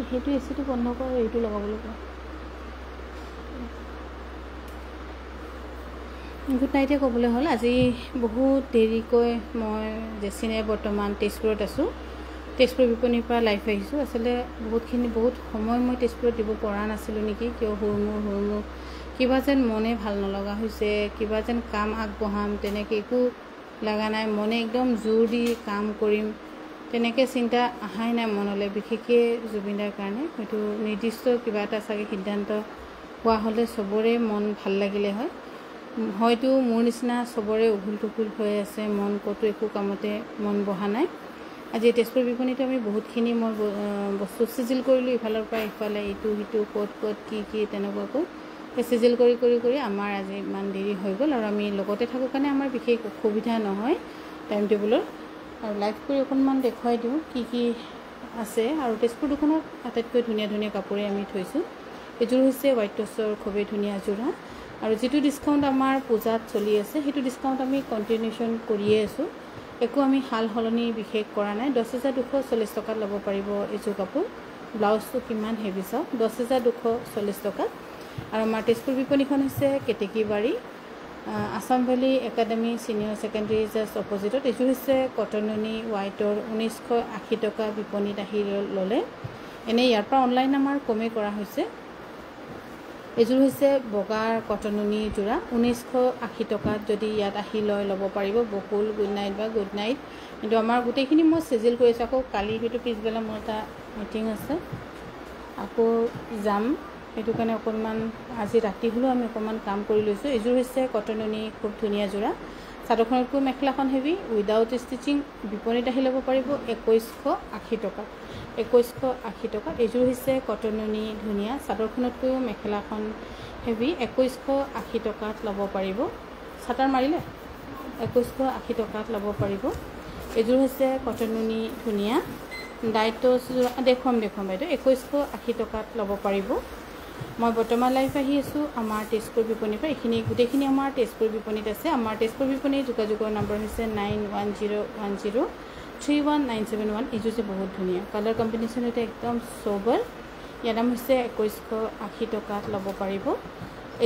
সেইটো এচিটো বন্ধ কৰ এইটো লগাবলৈ কোৱা গুড নাইটে ক'বলৈ হ'ল আজি বহুত দেৰিকৈ মই জেচিনে বৰ্তমান তেজপুৰত আছোঁ তেজপুৰ বিপণীৰ পৰা লাইভ আহিছোঁ আচলতে বহুত সময় মই তেজপুৰত দিব পৰা নাছিলোঁ নেকি কিয় হুৰমুৰ কিবা যেন মনে ভাল নলগা হৈছে কিবা যেন কাম আগবঢ়াম তেনেকৈ একো লগা নাই মনে একদম জোৰ দি কাম কৰিম তেনেকৈ চিন্তা আহাই নাই মনলৈ বিশেষকৈ জুবিনদাৰ কাৰণে হয়তো নিৰ্দিষ্ট কিবা এটা চাগে সিদ্ধান্ত হোৱা হ'লে চবৰে মন ভাল লাগিলে হয় হয়তো মোৰ নিচিনা চবৰে উঘুল টুকুল হৈ আছে মন ক'তো একো কামতে মন বহা নাই আজি তেজপুৰ বিপণীতে আমি বহুতখিনি মই বস্তু চিজিল কৰিলোঁ ইফালৰ পৰা ইফালে ইটো সিটো ক'ত কি তেনেকুৱাকৈ চিজিল কৰি আমাৰ আজি ইমান দেৰি হৈ গ'ল আৰু আমি লগতে থাকোঁ কাৰণে আমাৰ বিশেষ অসুবিধা নহয় টাইম টেবুলৰ আৰু লাইভ কৰি অকণমান দেখুৱাই দিওঁ কি আছে আৰু তেজপুৰ দোকানত আটাইতকৈ ধুনীয়া কাপোৰে আমি থৈছোঁ এযোৰ হৈছে হোৱাইট টছৰ খুবেই ধুনীয়া যোৰা আৰু যিটো ডিছকাউণ্ট আমাৰ পূজাত চলি আছে সেইটো ডিছকাউণ্ট আমি কণ্টিনিউশ্যন কৰিয়ে আছোঁ একো আমি হাল সলনি বিশেষ কৰা নাই 10,240 টকাত ল'ব পাৰিব এইযোৰ কাপোৰ ব্লাউজটো কিমান হেভি চাওক 10,240 টকাত আৰু আমাৰ তেজপুৰ বিপণীখন হৈছে Ketekibari Assam valley academy senior secondary just অপজিটত এইযোৰ হৈছে কটননি হোৱাইটৰ 1980 টকা বিপণীত আহি ল'লে এনেই ইয়াৰ পৰা অনলাইন আমাৰ কমেই কৰা হৈছে এইযোৰ হৈছে বগাৰ কটননি যোৰা 1980 টকাত যদি ইয়াত আহি ল'ব পাৰিব বকুল গুড নাইট বা গুড নাইট কিন্তু আমাৰ গোটেইখিনি মই চিজিল কৰিছোঁ আকৌ কালি হয়তো পিছবেলা মোৰ এটা মিটিং আছে আকৌ যাম সেইটো কাৰণে অকণমান আজি ৰাতি হ'লেও আমি অকণমান কাম কৰি লৈছোঁ এইযোৰ হৈছে কটননি খুব ধুনীয়া যোৰা চাদৰখনতকৈ মেখেলাখন হেভি উইদাউট ষ্টিচিং বিপণীত আহি ল'ব পাৰিব 2180 টকাত 2180 টকাত এইযোৰ হৈছে কটননি ধুনীয়া চাদৰখনতকৈও মেখেলাখন হেভি 2180 টকাত ল'ব পাৰিব চাটাৰ মাৰিলে 2180 টকাত ল'ব পাৰিব এইযোৰ হৈছে কটননি ধুনীয়া ডাইটছ দেখুৱাম বাইদেউ 2180 টকাত ল'ব পাৰিব মই বৰ্তমান লাইভ আহি আছোঁ আমাৰ তেজপুৰ বিপণীৰ পৰা এইখিনি গোটেইখিনি আমাৰ তেজপুৰ বিপণীত আছে আমাৰ তেজপুৰ বিপণীৰ যোগাযোগৰ নম্বৰ হৈছে 9101031971 এইযোৰ যে বহুত ধুনীয়া কালাৰ কম্বিনেশ্যন এটা একদম চবৰ ইয়াৰ দাম হৈছে 2180 টকাত ল'ব পাৰিব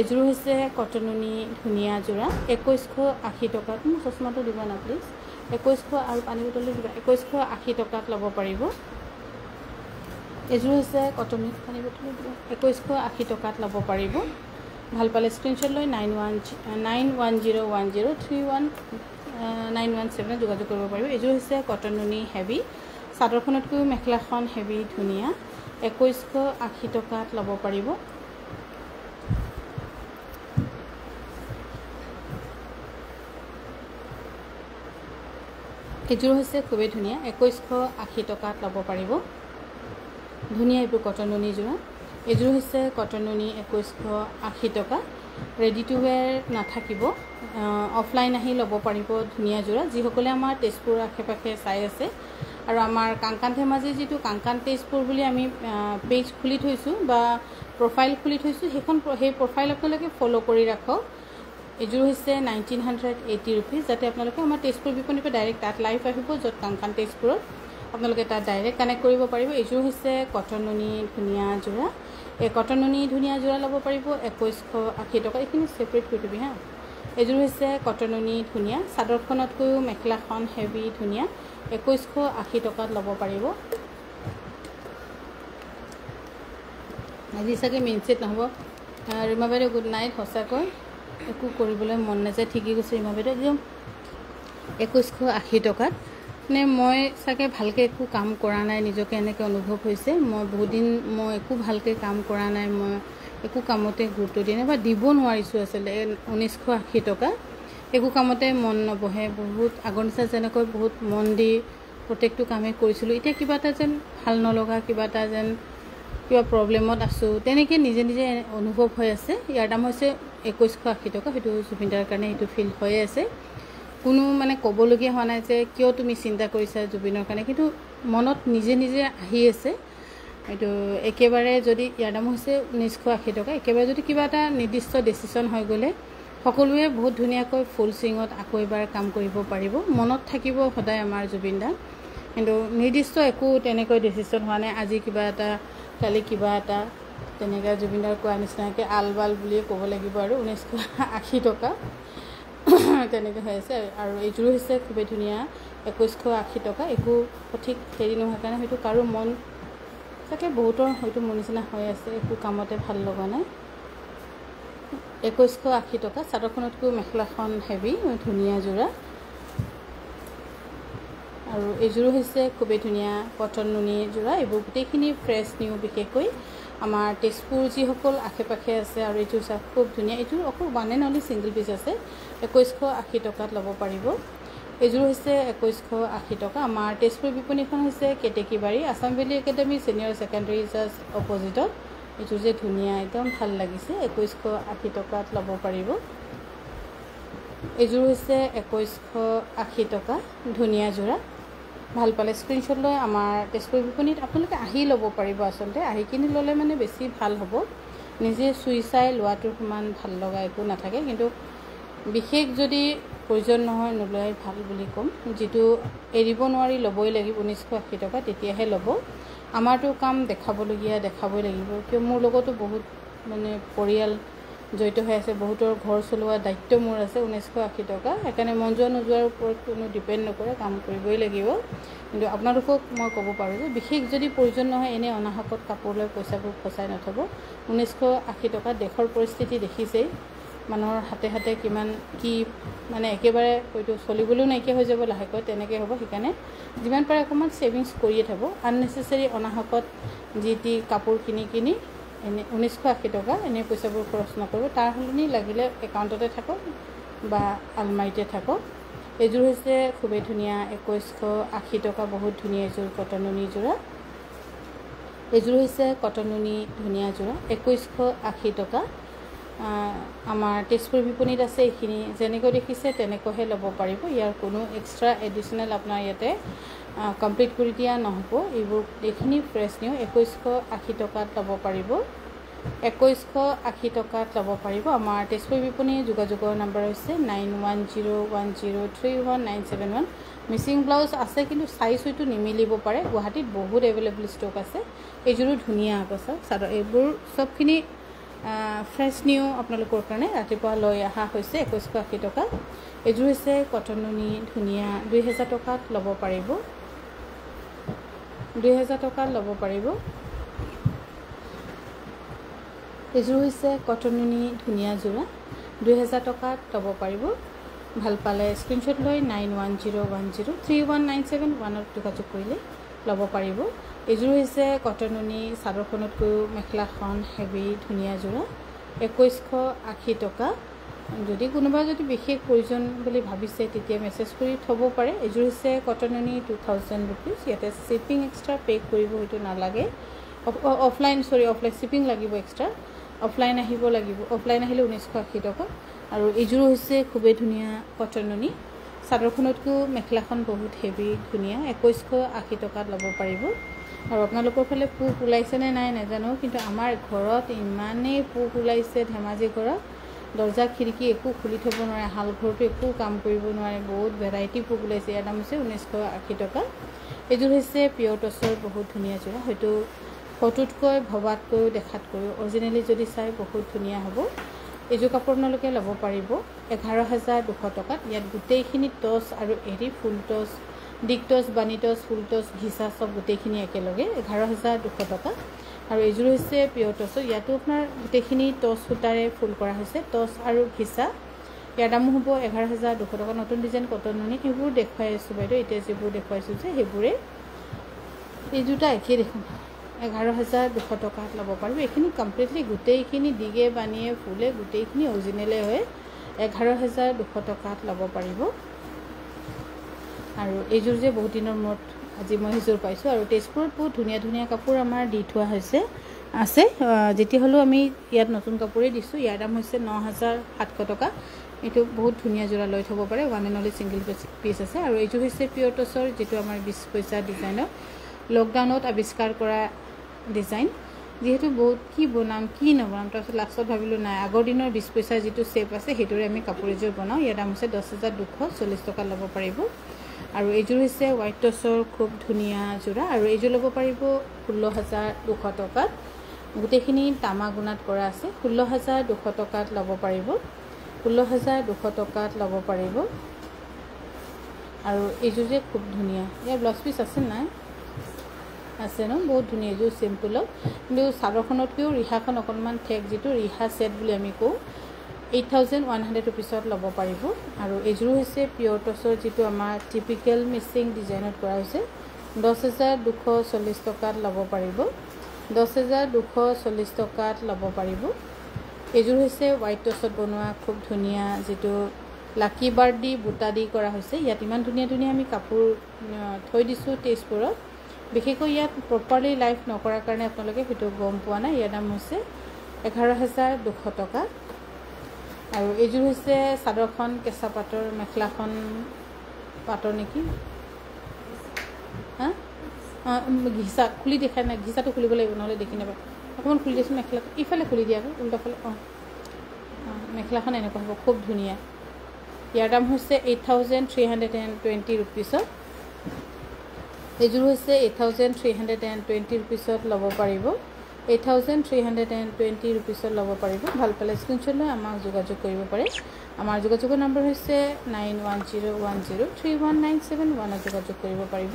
এইযোৰ হৈছে কটননি ধুনীয়া যোৰা 2180 টকাত মোৰ চশমাটো দিব না প্লিজ 2100 আৰু পানী বটলটো দিব 2180 টকাত ল'ব পাৰিব এইযোৰ হৈছে কটননি পানী বটল 2180 টকাত ল'ব পাৰিব ভাল পালে স্ক্ৰীনশ্বট লৈ 9101031917 যোগাযোগ কৰিব পাৰিব এইযোৰ হৈছে কটননি হেভি চাদৰখনতকৈও মেখেলাখন হেভি ধুনীয়া 2180 টকাত ল'ব পাৰিব এইযোৰ হৈছে খুবেই ধুনীয়া 2180 টকাত ল'ব পাৰিব ধুনীয়া এইবোৰ কটননি যোৰা এইযোৰ হৈছে কটননি 2180 টকা ৰেডি টু ৱেৰ নাথাকিব অফলাইন আহি ল'ব পাৰিব ধুনীয়া যোৰা যিসকলে আমাৰ তেজপুৰ আশে পাশে চাই আছে আৰু আমাৰ কাংকান ধেমাজি যিটো কাংকান তেজপুৰ বুলি আমি পেজ খুলি থৈছোঁ বা প্ৰফাইল খুলি থৈছোঁ সেই প্ৰফাইল আপোনালোকে ফ'ল' কৰি ৰাখক এইযোৰ হৈছে 1980 ৰুপিজ যাতে আপোনালোকে আমাৰ তেজপুৰ বিপণীৰ পৰা ডাইৰেক্ট তাত লাইভ আহিব য'ত কাংকান তেজপুৰত আপোনালোকে তাত ডাইৰেক্ট কানেক্ট কৰিব পাৰিব এইযোৰ হৈছে কটননি ধুনীয়া যোৰা এই কটননি ধুনীয়া যোৰা ল'ব পাৰিব 2180 টকা এইখিনি ছেপাৰেট কৰি দিবি হা এইযোৰ হৈছে কটননি ধুনীয়া চাদৰখনতকৈও মেখেলাখন হেভি ধুনীয়া 2180 টকাত ল'ব পাৰিব আজি চাগে মেইন ছেট নহ'ব ৰীমা বাইদেউ গুড নাইট সঁচাকৈ একো কৰিবলৈ মন নাযায় ঠিকেই কৈছে ৰীমা বাইদেউ একদম 2180 টকাত মানে মই চাগে ভালকৈ একো কাম কৰা নাই নিজকে এনেকৈ অনুভৱ হৈছে মই বহুত দিন মই একো ভালকৈ কাম কৰা নাই মই একো কামতে গুৰুত্ব দিয়া নাই বা দিব নোৱাৰিছোঁ আচলতে 1980 টকা একো কামতে মন নবহে বহুত আগৰ নিচিনা যেনেকৈ বহুত মন দি প্ৰত্যেকটো কামেই কৰিছিলোঁ এতিয়া কিবা এটা যেন ভাল নলগা কিবা এটা যেন কিবা প্ৰব্লেমত আছোঁ তেনেকৈ নিজে অনুভৱ হৈ আছে ইয়াৰ দাম হৈছে 2180 টকা সেইটো জুবিনদাৰ কাৰণে সেইটো ফিল হৈয়ে আছে কোনো মানে ক'বলগীয়া হোৱা নাই যে কিয় তুমি চিন্তা কৰিছা জুবিনৰ কাৰণে কিন্তু মনত নিজে আহি আছে এইটো একেবাৰে যদি ইয়াৰ দাম হৈছে 1980 টকা একেবাৰে যদি কিবা এটা নিৰ্দিষ্ট ডিচিশ্যন হৈ গ'লে সকলোৱে বহুত ধুনীয়াকৈ ফুল সুইঙত আকৌ এবাৰ কাম কৰিব পাৰিব মনত থাকিব সদায় আমাৰ জুবিনদা কিন্তু নিৰ্দিষ্ট একো তেনেকৈ ডিচিশ্যন হোৱা নাই আজি কিবা এটা কালি কিবা এটা তেনেকৈ জুবিনদাৰ কোৱা নিচিনাকৈ আলবাল বুলিয়ে ক'ব লাগিব আৰু 1980 টকা তেনেকৈ হৈ আছে। আৰু এইযোৰো হৈছে খুবেই ধুনীয়া 2180 টকা। একো সঠিক হেৰি নোহোৱাৰ কাৰণে হয়তো কাৰো মন চাগে বহুতৰ হয়তো মোৰ নিচিনা হৈ আছে, একো কামতে ভাল লগা নাই। 2180 টকা। চাদৰখনতকৈ মেখেলাখন হেভি, ধুনীয়া যোৰা। আৰু এইযোৰো হৈছে খুবেই ধুনীয়া কটন নুনি যোৰা। এইবোৰ গোটেইখিনি ফ্ৰেছ নিউ, বিশেষকৈ আমাৰ তেজপুৰ যিসকল আশে পাশে আছে। আৰু এইযোৰ চাওক খুব ধুনীয়া। এইযোৰ অকল one and only single piece আছে, 2180 টকাত ল'ব পাৰিব। এইযোৰ হৈছে 2180 টকা। আমাৰ তেজপুৰ বিপণীখন হৈছে Ketekibari Assam valley academy senior secondary just অপজিটত। এইযোৰ যে ধুনীয়া, একদম ভাল লাগিছে, 2180 টকাত ল'ব পাৰিব। এইযোৰ হৈছে 2180 টকা, ধুনীয়া যোৰা। ভাল পালে স্ক্ৰীনশ্বট লৈ আমাৰ তেজপুৰ বিপণীত আপোনালোকে আহি ল'ব পাৰিব। আচলতে আহি কিনি ল'লে মানে বেছি ভাল হ'ব। নিজে চুই চাই লোৱাটোৰ সমান ভাল লগা একো নাথাকে, কিন্তু বিশেষ যদি প্ৰয়োজন নহয় নোলোৱাই ভাল বুলি ক'ম। যিটো এৰিব নোৱাৰি ল'বই লাগিব 1980 টকা, তেতিয়াহে ল'ব। আমাৰতো কাম দেখাবলগীয়া দেখাবই লাগিব, কিয় মোৰ লগতো বহুত মানে পৰিয়াল জড়িত হৈ আছে, বহুতৰ ঘৰ চলোৱা দায়িত্ব মোৰ আছে। 1980 টকা, সেইকাৰণে মন যোৱা নোযোৱাৰ ওপৰত কোনো ডিপেণ্ড নকৰে, কাম কৰিবই লাগিব। কিন্তু আপোনালোকক মই ক'ব পাৰোঁ যে বিশেষ যদি প্ৰয়োজন নহয়, এনেই অনাহকত কাপোৰ লৈ পইচাবোৰ ফচাই নথ'ব। 1980 টকা। দেশৰ পৰিস্থিতি দেখিছেই, মানুহৰ হাতে হাতে কিমান কি মানে একেবাৰে হয়তো চলিবলৈও নাইকিয়া হৈ যাব লাহেকৈ, তেনেকৈ হ'ব। সেইকাৰণে যিমান পাৰে অকণমান ছেভিংছ কৰিয়ে থ'ব। আননেচেচাৰী অনাহকত যি টি কাপোৰ কিনি এনে 1980 টকা এনেই পইচাবোৰ খৰচ নকৰিব। তাৰ সলনি লাগিলে একাউণ্টতে থাকক বা আলমাৰিতে থাকক। এইযোৰ হৈছে খুবেই ধুনীয়া 2180 টকা, বহুত ধুনীয়া এইযোৰ কটন নুনি যোৰা। এইযোৰ হৈছে কটন নুনি ধুনীয়া যোৰা, 2180 টকা। আমাৰ তেজপুৰ বিপণীত আছে। এইখিনি যেনেকৈ দেখিছে তেনেকৈহে ল'ব পাৰিব। ইয়াৰ কোনো এক্সট্ৰা এডিশ্যনেল আপোনাৰ ইয়াতে কমপ্লিট কৰি দিয়া নহ'ব। এইখিনি ফ্ৰেছ নিউ 2180 টকাত ল'ব পাৰিব। 2180 টকাত ল'ব পাৰিব। আমাৰ তেজপুৰ বিপণীৰ যোগাযোগৰ নম্বৰ হৈছে 9101031971। মিচিং ব্লাউজ আছে, কিন্তু চাইজ হয়তো নিমিলিব পাৰে। গুৱাহাটীত বহুত এভেইলেবল ষ্টক আছে। এইযোৰো ধুনীয়া হ'ব চাওক। চাদৰ এইবোৰ চবখিনি ফ্ৰেছ নিউ আপোনালোকৰ কাৰণে ৰাতিপুৱা লৈ অহা হৈছে 2180 টকা। এইযোৰ হৈছে কটন নুনি ধুনীয়া, 2000 টকাত ল'ব পাৰিব। 2000 টকাত ল'ব পাৰিব। এইযোৰ হৈছে কটন নুনি ধুনীয়া যোৰা, 2000 টকাত ল'ব পাৰিব। ভাল পালে স্ক্ৰীনশ্বট লৈ 9101031971 যোগাযোগ কৰিলে ল'ব পাৰিব। এইযোৰ হৈছে কটন নুনি, চাদৰখনতকৈও মেখেলাখন হেভি ধুনীয়া যোৰা, 2180 টকা। যদি কোনোবা যদি বিশেষ প্ৰয়োজন বুলি ভাবিছে তেতিয়া মেছেজ কৰি থ'ব পাৰে। এইযোৰ হৈছে কটন নুনি, 2000 ৰুপিজ। ইয়াতে শ্বিপিং এক্সট্ৰা পে' কৰিব হয়তো নালাগে। অফলাইন শ্বিপিং লাগিব এক্সট্ৰা, অফলাইন আহিব লাগিব। অফলাইন আহিলে 1980 টকা। আৰু এইযোৰো হৈছে খুবেই ধুনীয়া কটন নুনি, চাদৰখনতকৈও মেখেলাখন বহুত হেভি ধুনীয়া, 2180 টকাত ল'ব পাৰিব। আৰু আপোনালোকৰ ফালে পোক ওলাইছেনে নাই নাজানো, কিন্তু আমাৰ ঘৰত ইমানেই পোক ওলাইছে। ধেমাজি ঘৰত দৰ্জা খিৰিকী একো খুলি থ'ব নোৱাৰে, শাল ঘৰটো একো কাম কৰিব নোৱাৰে, বহুত ভেৰাইটি পোক ওলাইছে। ইয়াৰ দাম হৈছে 1980 টকা। এইযোৰ হৈছে পিয়ৰ টচৰ বহুত ধুনীয়া যোৰা, হয়তো ফটোতকৈ ভবাতকৈও দেখাতকৈও অৰিজিনেলি যদি চাই বহুত ধুনীয়া হ'ব। এইযোৰ কাপোৰ আপোনালোকে ল'ব পাৰিব 11,200 টকাত। ইয়াত গোটেইখিনি টচ আৰু এৰি, ফুল টচ, ডিক টচ, বানি টচ, ফুল টচ, ঘিচা চব গোটেইখিনি একেলগে 11,200 টকা। আৰু এইযোৰ হৈছে পিয়ৰ টচৰ, ইয়াতো আপোনাৰ গোটেইখিনি টচ সূতাৰে ফুল কৰা হৈছে, টচ আৰু ঘিচা। ইয়াৰ দামো হ'ব 11,200 টকা। নতুন ডিজাইন কটন নুনি, সেইবোৰ দেখুৱাই আছোঁ বাইদেউ। এতিয়া যিবোৰ দেখুৱাইছোঁ যে সেইবোৰে। এই দুটা একেই দেখোন, 11,200 টকাত ল'ব পাৰিব। এইখিনি কমপ্লিটলি গোটেইখিনি দিগে বানিয়ে ফুলে গোটেইখিনি অৰিজিনেলে হয়, 11,200 টকাত ল'ব পাৰিব। আৰু এইযোৰ যে বহুত দিনৰ মূৰত আজি মই সেইযোৰ পাইছোঁ। আৰু তেজপুৰত বহুত ধুনীয়া ধুনীয়া কাপোৰ আমাৰ দি থোৱা আছে। যেতিয়া হ'লেও আমি ইয়াত নতুন কাপোৰেই দিছোঁ। ইয়াৰ দাম হৈছে 9,700 টকা। এইটো বহুত ধুনীয়া যোৰা লৈ থ'ব পাৰে, one and only single piece আছে। আৰু এইযোৰ হৈছে পিয়ৰ টচৰ, যিটো আমাৰ 20 পইচা ডিজাইনৰ লকডাউনত আৱিষ্কাৰ কৰা ডিজাইন। যিহেতু বহুত কি বনাম কি নবনাম, তাৰপিছত লাষ্টত ভাবিলোঁ নাই, আগৰ দিনৰ 20 পইচাৰ যিটো শ্বেপ আছে সেইটোৰে আমি কাপোৰ এযোৰ বনাওঁ। ইয়াৰ দাম হৈছে 10,240 টকা ল'ব পাৰিব। আৰু এইযোৰ হৈছে হোৱাইট টচৰ খুব ধুনীয়া যোৰা আৰু এইযোৰ ল'ব পাৰিব 16,200 টকাত গোটেইখিনি তামা গুণাত কৰা আছে 16,200 টকাত ল'ব পাৰিব 16,200 টকাত ল'ব পাৰিব আৰু এইযোৰ যে খুব ধুনীয়া ইয়াৰ ব্লাউজ পিচ আছে নাই আছে ন বহুত ধুনীয়া এইযোৰ চিম্পলত কিন্তু চাদৰখনতকৈও ৰিহাখন অকণমান ঠেক যিটো ৰিহা সেট বুলি আমি কওঁ 8,100 रुपीसत ল'ব পাৰিব আৰু এইযোৰ হৈছে পিয়ৰ টচৰ যিটো আমাৰ টিপিক্যাল মিচিং ডিজাইনত কৰা হৈছে 10,240 টকাত ল'ব পাৰিব 10,240 টকাত ল'ব পাৰিব এইযোৰ হৈছে হোৱাইট টচত বনোৱা খুব ধুনীয়া যিটো লাকি বাৰ্ড দি বুটা দি কৰা হৈছে ইয়াত ইমান ধুনীয়া ধুনীয়া আমি কাপোৰ থৈ দিছোঁ তেজপুৰত বিশেষকৈ ইয়াত প্ৰপাৰলি লাইভ নকৰাৰ কাৰণে আপোনালোকে সেইটো গম পোৱা নাই ইয়াৰ দাম হৈছে 11,200 টকা আৰু এইযোৰ হৈছে চাদৰখন কেঁচা পাটৰ মেখেলাখন পাটৰ নেকি হা ঘিচা খুলি দেখাই নাই ঘিচাটো খুলিব লাগিব নহ'লে দেখি নাপায় অকণমান খুলি দিছোঁ মেখেলাটো ইফালে খুলি দিয়া আকৌ উল্টাফালে মেখেলাখন এনেকুৱা হ'ব খুব ধুনীয়া ইয়াৰ দাম হৈছে 8,320 रुपीसত এইযোৰ হৈছে 8,320 रुपीसত ল'ব পাৰিব 8,320 रुपीसত ল'ব পাৰিব ভাল পালে স্ক্ৰীনশ্বট লৈ আমাক যোগাযোগ কৰিব পাৰে আমাৰ যোগাযোগৰ নম্বৰ হৈছে 9101031971 যোগাযোগ কৰিব পাৰিব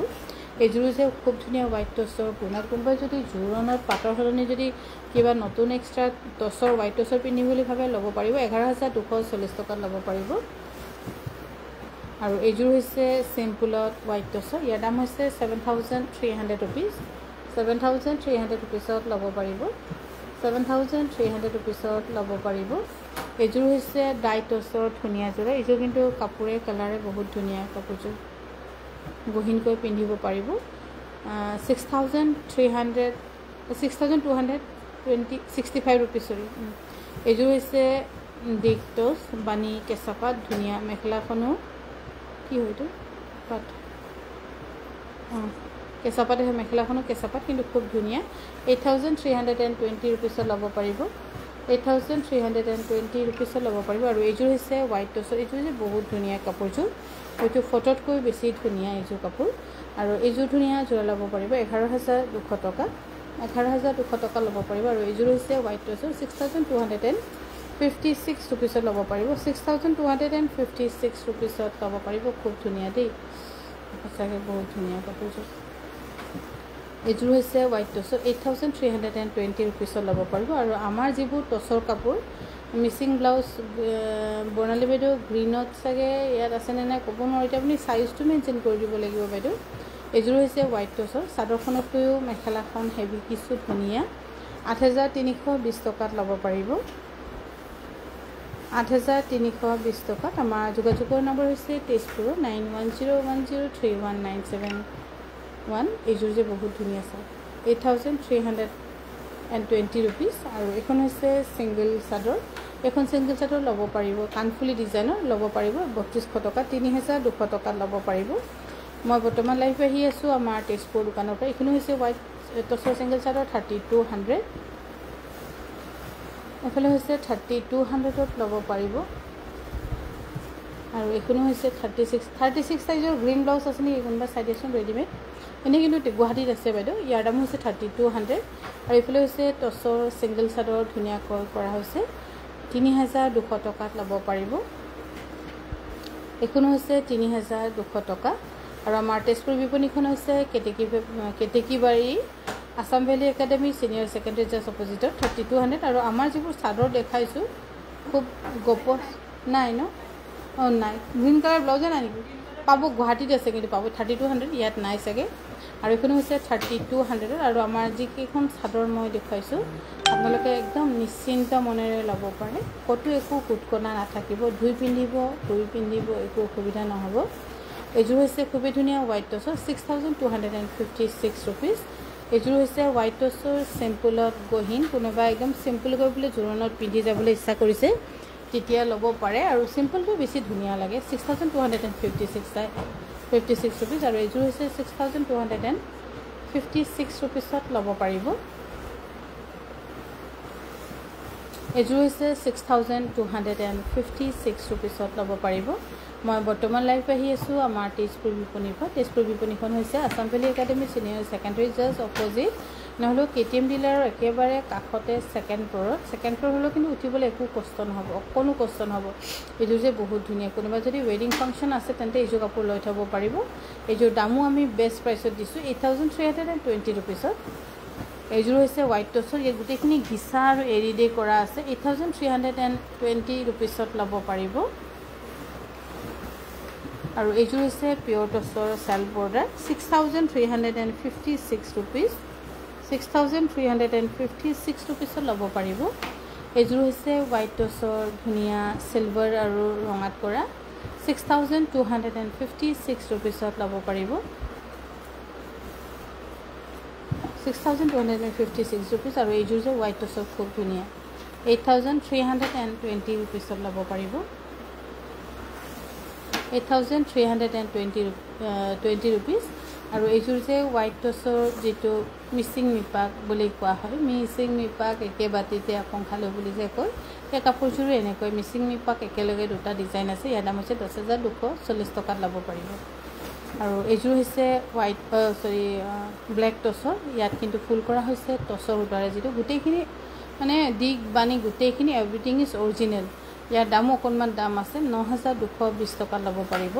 এইযোৰ হৈছে খুব ধুনীয়া হোৱাইট টচৰ পুৰণাত কোনোবাই যদি জোৰণত পাটৰ সলনি যদি কিবা নতুন এক্সট্ৰা টচৰ হোৱাইট টচৰ পিন্ধিম বুলি ভাবে ল'ব পাৰিব 11,240 টকাত ল'ব পাৰিব আৰু এইযোৰ হৈছে চিম্পলত হোৱাইট টচৰ ইয়াৰ দাম হৈছে 7,300 रुपीस 7,300 रुपीसত ল'ব পাৰিব 7,300 रुपीसत ল'ব পাৰিব এইযোৰ হৈছে ডাই টচৰ ধুনীয়া যোৰা এইযোৰ কিন্তু কাপোৰে কালাৰে বহুত ধুনীয়া কাপোৰযোৰ গহিনকৈ পিন্ধিব পাৰিব 6,265 रुपीस এইযোৰ হৈছে ডিক টচ বানি কেঁচা পাত ধুনীয়া মেখেলাখনো কি হয়তো পাত কেঁচা পাত মেখেলাখনো কেঁচা পাত কিন্তু খুব ধুনীয়া 8,320 रुपीसত ল'ব পাৰিব 8,320 रुपीसত ল'ব পাৰিব আৰু এইযোৰ হৈছে হোৱাইট টচৰ এইযোৰ যে বহুত ধুনীয়া কাপোৰযোৰ হয়তো ফটোতকৈ বেছি ধুনীয়া এইযোৰ কাপোৰ আৰু এইযোৰ ধুনীয়া যোৰা ল'ব পাৰিব 11,200 টকা 11,200 টকা ল'ব পাৰিব আৰু এইযোৰ হৈছে হোৱাইট টচৰ 6,256 रुपीसত ল'ব পাৰিব 6,256 रुपीसত ল'ব পাৰিব খুব ধুনীয়া দেই সঁচাকৈ বহুত ধুনীয়া কাপোৰযোৰ এইযোৰ হৈছে হোৱাইট টচৰ 8,320 रुपीसত ল'ব পাৰিব আৰু আমাৰ যিবোৰ টচৰ কাপোৰ মিচিং ব্লাউজ বৰ্ণালী বাইদেউ গ্ৰীণত চাগে ইয়াত আছেনে নাই ক'ব নোৱাৰোঁ এতিয়া আপুনি চাইজটো মেনশ্যন কৰি দিব লাগিব বাইদেউ এইযোৰ হৈছে হোৱাইট টচৰ চাদৰখনতকৈও মেখেলাখন হেভি কিছু ধুনীয়া 8,320 টকাত ল'ব পাৰিব 8,320 টকাত আমাৰ যোগাযোগৰ নম্বৰ হৈছে তেজপুৰৰ 9101031971 এইযোৰ যে বহুত ধুনীয়া চাই 8,320 रुपीस আৰু এখন হৈছে সিঙ্গল চাদৰ এখন সিঙ্গল চাদৰ ল'ব পাৰিব কানফুলি ডিজাইনৰ ল'ব পাৰিব 3200 টকা 3,200 টকাত ল'ব পাৰিব মই বৰ্তমান লাইভ আহি আছোঁ আমাৰ তেজপুৰ দোকানৰ পৰা এখন হৈছে হোৱাইট টচৰ সিঙ্গল চাদৰ 3,200 এফালে হৈছে 3,200ত ল'ব পাৰিব আৰু এখন হৈছে 36 সাইজৰ গ্ৰীণ ব্লাউজ আছে নেকি কোনোবা চাই দিয়কচোন ৰেডিমেড এনে কিন্তু গুৱাহাটীত আছে বাইদেউ ইয়াৰ দাম হৈছে 3,200 আৰু এইফালে হৈছে টচৰ সিঙ্গল চাদৰ ধুনীয়াকৈ কৰা হৈছে 3,200 টকাত ল'ব পাৰিব এখন হৈছে 3,200 টকা আৰু আমাৰ তেজপুৰ বিপণীখন হৈছে Ketekibari Assam valley academy senior secondary জাজ অপোজিটত 3,200 আৰু আমাৰ যিবোৰ চাদৰ দেখাইছোঁ খুব গপচ নাই ন নাই গ্ৰীণ কালাৰ ব্লাউজে নাই নেকি পাব গুৱাহাটীত আছে কিন্তু পাব 3,200 ইয়াত নাই চাগে আৰু এখন হৈছে 3,200 আৰু আমাৰ যিকেইখন চাদৰ মই দেখুৱাইছোঁ আপোনালোকে একদম নিশ্চিন্ত মনেৰে ল'ব পাৰে ক'তো একো কুটকনা নাথাকিব ধুই পিন্ধিব একো অসুবিধা নহ'ব এইযোৰ হৈছে খুবেই ধুনীয়া হোৱাইট টচৰ 6,256 रुपीस এইযোৰ হৈছে হোৱাইট টচৰ চিম্পলত গহিন কোনোবা একদম চিম্পল কৰি বোলে জোৰণত পিন্ধি যাবলৈ ইচ্ছা কৰিছে তেতিয়া ল'ব পাৰে আৰু চিম্পলটো বেছি ধুনীয়া লাগে 6,256 रुपीस আৰু এইযোৰ হৈছে 6,256 रुपीसত ল'ব পাৰিব এযোৰ হৈছে 6256 ৰুপিছত ল'ব পাৰিব। মই বৰ্তমান লাইভ আহি আছোঁ আমাৰ তেজপুৰ বিপণীৰ পৰা। তেজপুৰ বিপণীখন হৈছে Assam valley academy senior secondary just opposite, নহ'লেও KTM ডিলাৰৰ একেবাৰে কাষতে ছেকেণ্ড ফ্ল'ৰত। ছেকেণ্ড ফ্ল'ৰ হ'লেও কিন্তু উঠিবলৈ একো কষ্ট নহ'ব, অকণো কষ্ট নহ'ব। এইযোৰ যে বহুত ধুনীয়া, কোনোবা যদি ৱেডিং ফাংচন আছে তেন্তে এইযোৰ কাপোৰ লৈ থ'ব পাৰিব। এইযোৰ দামো আমি বেষ্ট প্ৰাইচত দিছোঁ 8320 ৰুপিছত। এইযোৰ হৈছে হোৱাইট টচৰ, ইয়াত গোটেইখিনি ঘিচা আৰু এৰি ডে কৰা আছে। 8320 ৰুপিছত ল'ব পাৰিব। আৰু এইযোৰ হৈছে পিয়ৰ টচৰ চেল্ফ বৰ্ডাৰ 6356 ৰুপিজ। 6356 ৰুপিছত ল'ব পাৰিব। এইযোৰ হৈছে হোৱাইট টচৰ ধুনীয়া চিলভাৰ আৰু ৰঙাত কৰা 6256 ৰুপিছত ল'ব পাৰিব। 6256 ৰুপিজ। আৰু এইযোৰ যে হোৱাইট টচৰ খুব ধুনীয়া 8320 ৰুপিছত ল'ব পাৰিব। 8320 ৰুপিজ। আৰু এইযোৰ যে হোৱাইট টচৰ যিটো মিচিং মিপাক বুলি কোৱা হয়, মিচিং মিপাক একে বাতিতে আপং খালোঁ বুলি যে কয়, সেই কাপোৰযোৰো এনেকৈ মিচিং মিপাক একেলগে দুটা ডিজাইন আছে। ইয়াৰ দাম হৈছে 10,240 টকাত ল'ব পাৰিব। আৰু এইযোৰ হৈছে হোৱাইট ব্লেক টচৰ, ইয়াত কিন্তু ফুল কৰা হৈছে টচৰ সূতাৰে, যিটো গোটেইখিনি মানে দিগ বাণী গোটেইখিনি এভৰিথিং ইজ অৰিজিনেল। ইয়াৰ দামো অকণমান দাম আছে, 9,220 টকাত ল'ব পাৰিব।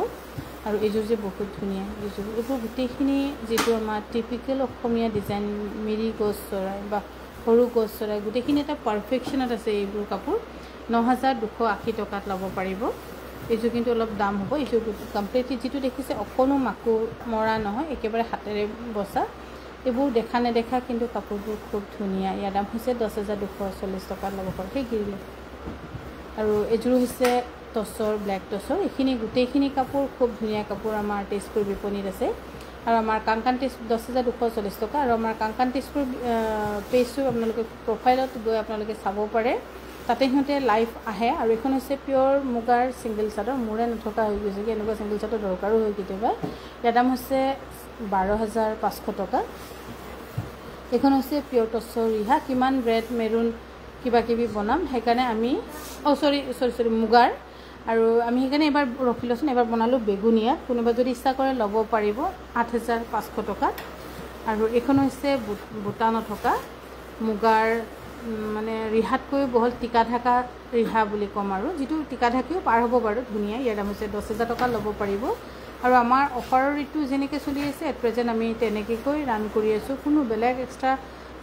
আৰু এইযোৰ যে বহুত ধুনীয়া এইযোৰ, এইবোৰ গোটেইখিনি যিটো আমাৰ টিপিকেল অসমীয়া ডিজাইন, মিৰি গছ চৰাই বা সৰু গছ চৰাই, গোটেইখিনি এটা পাৰফেকশ্যনত আছে। এইবোৰ কাপোৰ 9,280 টকাত ল'ব পাৰিব। এইযোৰ কিন্তু অলপ দাম হ'ব। এইযোৰ কমপ্লিটলি যিটো দেখিছে অকণো মাকো মৰা নহয়, একেবাৰে হাতেৰে বচা। এইবোৰ দেখা নেদেখা, কিন্তু কাপোৰবোৰ খুব ধুনীয়া। ইয়াৰ দাম হৈছে 10,240 টকাত ল'ব পাৰিব। সেই গিৰিলে আৰু এইযোৰ হৈছে টচৰ ব্লেক টচৰ। এইখিনি গোটেইখিনি কাপোৰ খুব ধুনীয়া কাপোৰ আমাৰ তেজপুৰ বিপণীত আছে। আৰু আমাৰ কাংকান তেজপুৰ 10,240 টকা। আৰু আমাৰ কাংকান তেজপুৰ পেজটো আপোনালোকে প্ৰফাইলত গৈ আপোনালোকে চাব পাৰে, তাতে সিহঁতে লাইভ আহে। আৰু এইখন হৈছে পিয়ৰ মুগাৰ ছিংগল চাদৰ, মোৰে নথকা হৈ গৈছে, এনেকুৱা ছিংগল চাদৰ দৰকাৰো হয় কেতিয়াবা। ইয়াৰ দাম হৈছে 12,500 টকা। এইখন হৈছে পিয়ৰ টচৰ ৰিহা। কিমান ৰেড মেৰুন কিবা কিবি বনাম, সেইকাৰণে আমি চৰি মুগাৰ। আৰু আমি সেইকাৰণে এবাৰ ৰখি লৈছোঁ, এবাৰ বনালোঁ বেগুনীয়া। কোনোবা যদি ইচ্ছা কৰে ল'ব পাৰিব 8,500 টকাত। আৰু এইখন হৈছে বুটা নথকা মুগাৰ, মানে ৰিহাতকৈও বহুত টিকা থকা ৰিহা বুলি ক'ম, আৰু যিটো টিকা ঢাকিও পাৰ হ'ব বাৰু, ধুনীয়া। ইয়াৰ দাম হৈছে 10,000 টকা ল'ব পাৰিব। আৰু আমাৰ অফাৰৰ ঋতু যেনেকৈ চলি আছে এট প্ৰেজেণ্ট আমি তেনেকৈ ৰান কৰি আছোঁ, কোনো বেলেগ এক্সট্ৰা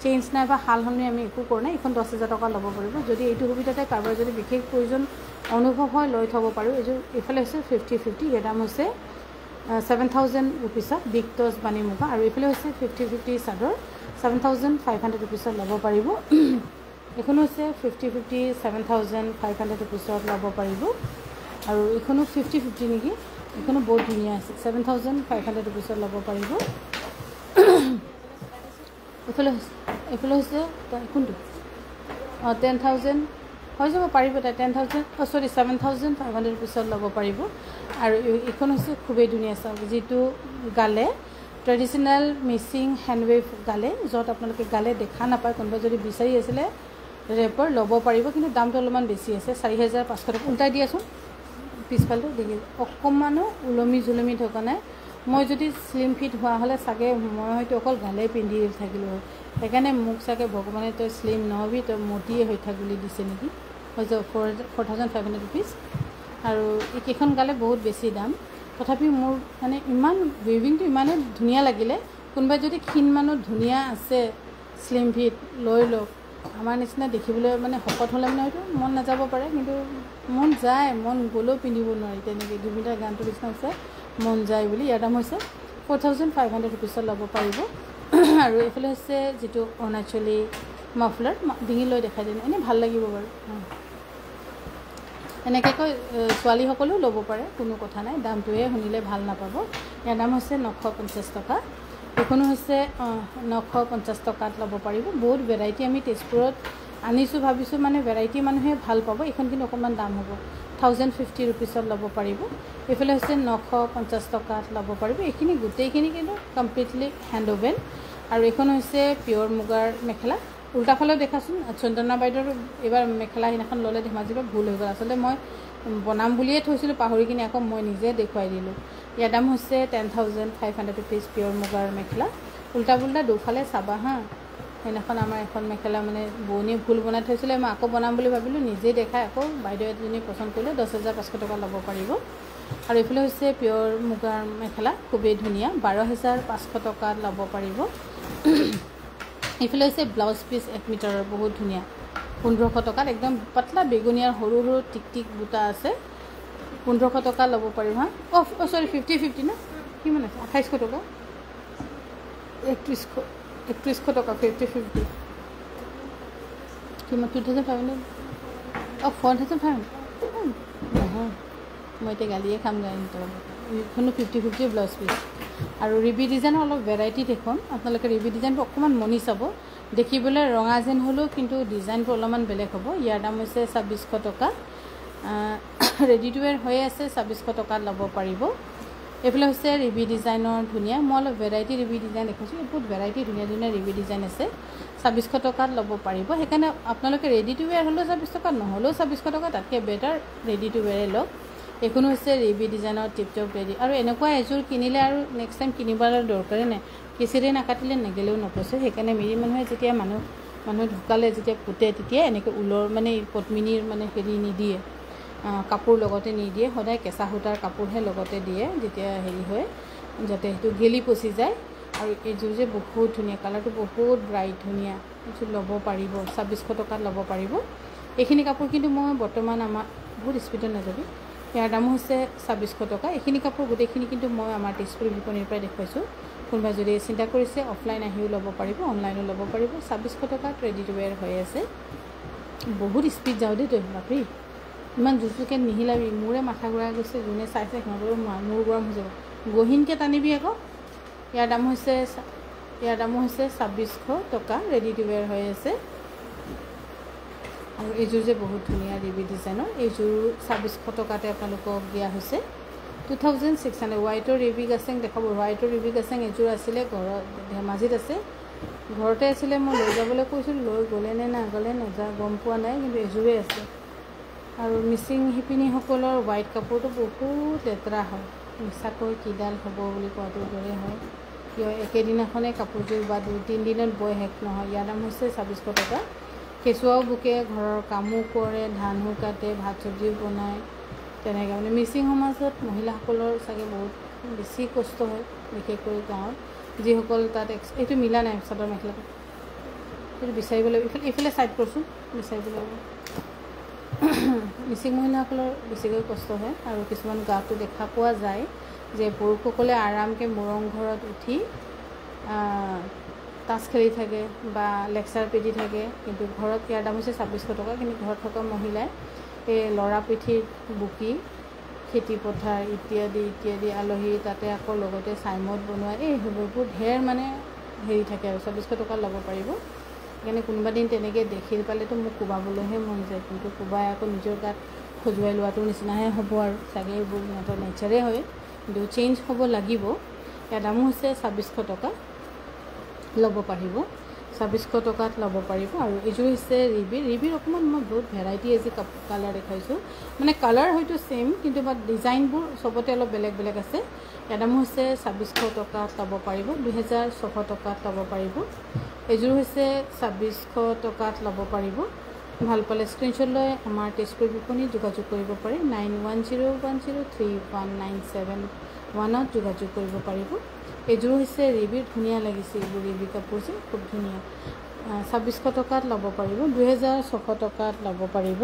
চেঞ্জ নাই বা সাল সলনি আমি একো কৰা নাই। এইখন 10,000 টকা ল'ব পাৰিব। যদি এইটো সুবিধাতে কাৰোবাৰ যদি বিশেষ প্ৰয়োজন অনুভৱ হয় লৈ থ'ব পাৰোঁ। এইযোৰ এইফালে হৈছে 50-50, ইয়াৰ দাম হৈছে 7,000 ৰুপিছত বিগ টচ বাণী মুগা। আৰু এইফালে হৈছে 50-50 চাদৰ 7,500 ৰুপিছত ল'ব পাৰিব। এইখনো হৈছে 50-50 7,500 ৰুপিছত ল'ব পাৰিব। আৰু এইখনো 50-50 নেকি, এইখনো বহুত ধুনীয়া আছে, 7,500 ৰুপিছত ল'ব পাৰিব। এইফালে হৈছে কোনটো 10,000 হৈ যাব পাৰিব, 7,500 ৰুপিছত ল'ব পাৰিব। আৰু এইখন হৈছে খুবেই ধুনীয়া চাওক, যিটো গালে ট্ৰেডিশ্যনেল মিচিং হেণ্ডৱেভ গালে, য'ত আপোনালোকে গালে দেখা নাপায়। কোনোবা যদি বিচাৰি আছিলে ৰেপৰ ল'ব পাৰিব, কিন্তু দামটো অলপমান বেছি আছে, 4,500 টকা। উল্টাই দিয়াচোন পিছফালটো, দেখি অকণমানো ওলমি জুলমি থকা নাই। মই যদি শ্লিম ফিট হোৱা হ'লে চাগে মই হয়তো অকল গালে পিন্ধি থাকিলোঁ হয়। সেইকাৰণে মোক চাগে ভগৱানে তই শ্লিম নহ'বি, তই মটিয়ে হৈ থাক বুলি দিছে নেকি। হৈছে 4,500 ৰুপিজ। আৰু এইকেইখন গালে বহুত বেছি দাম, তথাপিও মোৰ মানে ইমান ৱেভিংটো ইমানেই ধুনীয়া লাগিলে। কোনোবাই যদি ক্ষীণ মানুহ ধুনীয়া আছে শ্লিম ফিট লৈ লওক। আমাৰ নিচিনা দেখিবলৈ মানে শকত হ'লে মানে হয়তো মন নাযাব পাৰে, কিন্তু মন যায়, মন গ'লেও পিন্ধিব নোৱাৰি। তেনেকৈ জুবিনদাৰ গানটোৰ নিচিনা হৈছে মন যায় বুলি। ইয়াৰ দাম হৈছে 4,500 ৰুপিছত ল'ব পাৰিব। আৰু এইফালে হৈছে যিটো অৰুণাচলী মাফলাৰ, ডিঙি লৈ দেখাই দিম, এনেই ভাল লাগিব বাৰু। এনেকৈ ছোৱালীসকলেও ল'ব পাৰে, কোনো কথা নাই, দামটোহে শুনিলে ভাল নাপাব। ইয়াৰ দাম হৈছে 950 টকা। এইখনো হৈছে 950 টকাত ল'ব পাৰিব। বহুত ভেৰাইটি আমি তেজপুৰত আনিছোঁ, ভাবিছোঁ মানে ভেৰাইটি মানুহে ভাল পাব। এইখন কিন্তু অকণমান দাম হ'ব, 1,050 ৰুপিছত ল'ব পাৰিব। এইফালে হৈছে 950 টকাত ল'ব পাৰিব। এইখিনি গোটেইখিনি কিন্তু কমপ্লিটলি হেণ্ড ওভেন। আৰু এইখন হৈছে পিয়ৰ মুগাৰ মেখেলা, উল্টা ফালেও দেখাচোন চন্দনা বাইদেউৰ এইবাৰ মেখেলা সেইদিনাখন ল'লে ধেমাজিৰ পৰা ভুল হৈ গ'ল আচলতে মই বনাম বুলিয়ে থৈছিলোঁ পাহৰি কিনে আকৌ মই নিজে দেখুৱাই দিলোঁ ইয়াৰ দাম হৈছে 10,500 rupees পিয়ৰ মুগাৰ মেখেলা উল্টা পুল্টা দুফালে চাবা হা সেইদিনাখন আমাৰ এখন মেখেলা মানে বোৱনীয়ে ভুল বনাই থৈছিলে মই আকৌ বনাম বুলি ভাবিলোঁ নিজেই দেখাই আকৌ বাইদেউ এজনী পচন্দ কৰিলে 10,500 টকা ল'ব পাৰিব আৰু এইফালে হৈছে পিয়ৰ মুগাৰ মেখেলা খুবেই ধুনীয়া 12,500 টকাত ল'ব পাৰিব এইফালে হৈছে ব্লাউজ পিচ 1 মিটাৰৰ বহুত ধুনীয়া 1500 টকাত একদম পাতলা বেগুনীয়াৰ সৰু সৰু টিক টিক বুটা আছে 1500 টকা ল'ব পাৰিব হা সৰি 50 না কিমান আছে 2800 টকা 3100 টকা 50 কিমান 2500 4,500 নহয় মই এতিয়া গালিয়ে খাম এইখনো 50 ব্লাউজ পিচ আৰু ৰিবি ডিজাইনৰ অলপ ভেৰাইটি দেখোন আপোনালোকে ৰিবি ডিজাইনটো অকণমান মনি চাব দেখিবলৈ ৰঙা যেন হ'লেও কিন্তু ডিজাইনটো অলপমান বেলেগ হ'ব ইয়াৰ দাম হৈছে 2600 টকা ৰেডি টু ৱেৰ হৈ আছে 2600 টকাত ল'ব পাৰিব এইফালে হৈছে ৰিবি ডিজাইনৰ ধুনীয়া মই অলপ ভেৰাইটি ৰিবি ডিজাইন দেখিছোঁ বহুত ভেৰাইটি ধুনীয়া ধুনীয়া ৰিবি ডিজাইন আছে 2600 টকাত ল'ব পাৰিব সেইকাৰণে আপোনালোকে ৰেডি টু ৱেৰ হ'লেও 26 টকা নহ'লেও 2600 টকা তাতকৈ বেটাৰ ৰেডি টু ৱেৰে লওক এইখনো হৈছে ৰিবি ডিজাইনৰ টিপটপ ৰেডি আৰু এনেকুৱা এযোৰ কিনিলে আৰু নেক্সট টাইম কিনিবলৈ দৰকাৰেই নাই কেঁচিৰে নাকাটিলে নেগেলেও নপচে সেইকাৰণে মিৰি মানুহে যেতিয়া মানুহ ঢুকালে যেতিয়া পুতে তেতিয়া এনেকৈ ঊলৰ মানে পদ্মিনীৰ মানে হেৰি নিদিয়ে কাপোৰ লগতে নিদিয়ে সদায় কেঁচা সূতাৰ কাপোৰহে লগতে দিয়ে যেতিয়া হেৰি হয় যাতে সেইটো গেলি পচি যায় আৰু এইযোৰ যে বহুত ধুনীয়া কালাৰটো বহুত ব্ৰাইট ধুনীয়া এইযোৰ ল'ব পাৰিব 2600 টকাত ল'ব পাৰিব এইখিনি কাপোৰ কিন্তু মই বৰ্তমান আমাৰ বহুত স্পীডত নাযাবি ইয়াৰ দাম হৈছে 2600 টকা এইখিনি কাপোৰ গোটেইখিনি কিন্তু মই আমাৰ তেজপুৰ বিপণীৰ পৰাই দেখুৱাইছোঁ কোনোবা যদি চিন্তা কৰিছে অফলাইন আহিও ল'ব পাৰিব অনলাইনো ল'ব পাৰিব 2600 টকাত ৰেডি টু ৱেৰ হৈ আছে বহুত স্পীড যাওঁ দেই তই বাপৰি ইমান জোৰজোৰকৈ নিহিলাবি মোৰে মাথা ঘূৰাই গৈছে যোনে চাইছে সিহঁতৰ মূৰ গৰম হৈ যাব গহীনকৈ টানিবি আকৌ ইয়াৰ দাম হৈছে 2600 টকা ৰেডি টু ৱেৰ হৈ আছে আৰু এইযোৰ যে বহুত ধুনীয়া ৰিবি ডিজাইনৰ এইযোৰ 2600 টকাতে আপোনালোকক দিয়া হৈছে 2600 হোৱাইটৰ ৰিবি গাছেং দেখাব হোৱাইটৰ ৰিবি গাছেং এইযোৰ আছিলে ঘৰত ধেমাজিত আছে ঘৰতে আছিলে মই লৈ যাবলৈ কৈছিলোঁ লৈ গ'লে নে নগ'লে গম পোৱা নাই কিন্তু এইযোৰেই আছে আৰু মিচিং শিপিনীসকলৰ হোৱাইট কাপোৰটো বহুত লেতেৰা হয় মিছাকৈ কিডাল হ'ব বুলি কোৱাটোৰ দৰে হয় কিয় একেদিনাখনে কাপোৰযোৰ বা 2-3 দিনত বৈ শেষ নহয় ইয়াৰ দাম হৈছে 2600 টকা কেঁচুৱাও বুকে ঘৰৰ কামো কৰে ধানো কাটে ভাত চব্জিও বনায় তেনেকৈ মানে মিচিং সমাজত মহিলাসকলৰ চাগে বহুত বেছি কষ্ট হয় বিশেষকৈ গাঁৱত যিসকল তাত এইটো মিলা নাই চাদৰ মেখেলাটো এইটো বিচাৰিব লাগিব এইফালে ছাইড কৰচোন বিচাৰিব লাগিব মিচিং মহিলাসকলৰ বেছিকৈ কষ্ট হয় আৰু কিছুমান গাঁৱতো দেখা পোৱা যায় যে পুৰুষসকলে আৰামকৈ মোৰং ঘৰত উঠি তাচ খেলি থাকে বা লেকচাৰ পিটি থাকে কিন্তু ঘৰত ইয়াৰ দাম হৈছে 2600 টকা কিন্তু ঘৰত থকা মহিলাই এই ল'ৰা পিঠিত বুকি খেতি পথাৰ ইত্যাদি আলহী তাতে আকৌ লগতে চাইমদ বনোৱা এই সেইবোৰ ঢেৰ মানে হেৰি থাকে আৰু 2600 টকা ল'ব পাৰিব সেইকাৰণে কোনোবা দিন তেনেকৈ দেখি পালেতো মোক কোবাবলৈহে মন যায় কিন্তু কোবাই আকৌ নিজৰ গাত খজুৱাই লোৱাটোৰ নিচিনাহে হ'ব আৰু চাগে এইবোৰ সিহঁতৰ নেচাৰে হয় কিন্তু চেঞ্জ হ'ব লাগিব ইয়াৰ দামো হৈছে 2600 টকা ল'ব পাৰিব 2600 টকাত ল'ব পাৰিব আৰু এইযোৰ হৈছে ৰিবিৰ অকণমান মই বহুত ভেৰাইটি আজি কালাৰ দেখাইছোঁ মানে কালাৰ হয়তো ছেইম কিন্তু বাট ডিজাইনবোৰ চবতে অলপ বেলেগ বেলেগ আছে ইয়াৰ দাম হৈছে 2600 টকাত ল'ব পাৰিব 2600 টকাত ল'ব পাৰিব এইযোৰ হৈছে 2600 টকাত ল'ব পাৰিব ভাল পালে স্ক্ৰীনশ্বট লৈ আমাৰ তেজপুৰ বিপণী যোগাযোগ কৰিব পাৰে 9101031971ত যোগাযোগ কৰিব পাৰিব এইযোৰ হৈছে ৰিবিৰ ধুনীয়া লাগিছে এইবোৰ ৰিবি কাপোৰ যে খুব ধুনীয়া 2600 টকাত ল'ব পাৰিব 2600 টকাত ল'ব পাৰিব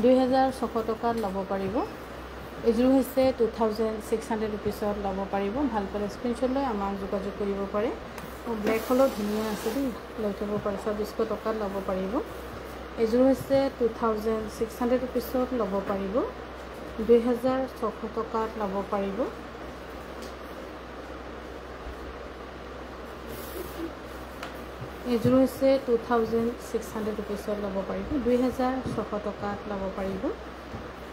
2600 টকাত ল'ব পাৰিব এইযোৰ হৈছে 2600 rupeesত ল'ব পাৰিব ভাল পালে স্ক্ৰীনশ্বট লৈ আমাক যোগাযোগ কৰিব পাৰে ব্লেক হ'লেও ধুনীয়া আছে দেই লৈ থ'ব পাৰে 2600 টকাত ল'ব পাৰিব এইযোৰ হৈছে 2600 rupeesত ল'ব পাৰিব 2600 টকাত ল'ব পাৰিব এইযোৰ হৈছে 2600 rupeesত ল'ব পাৰিব 2600 টকাত ল'ব পাৰিব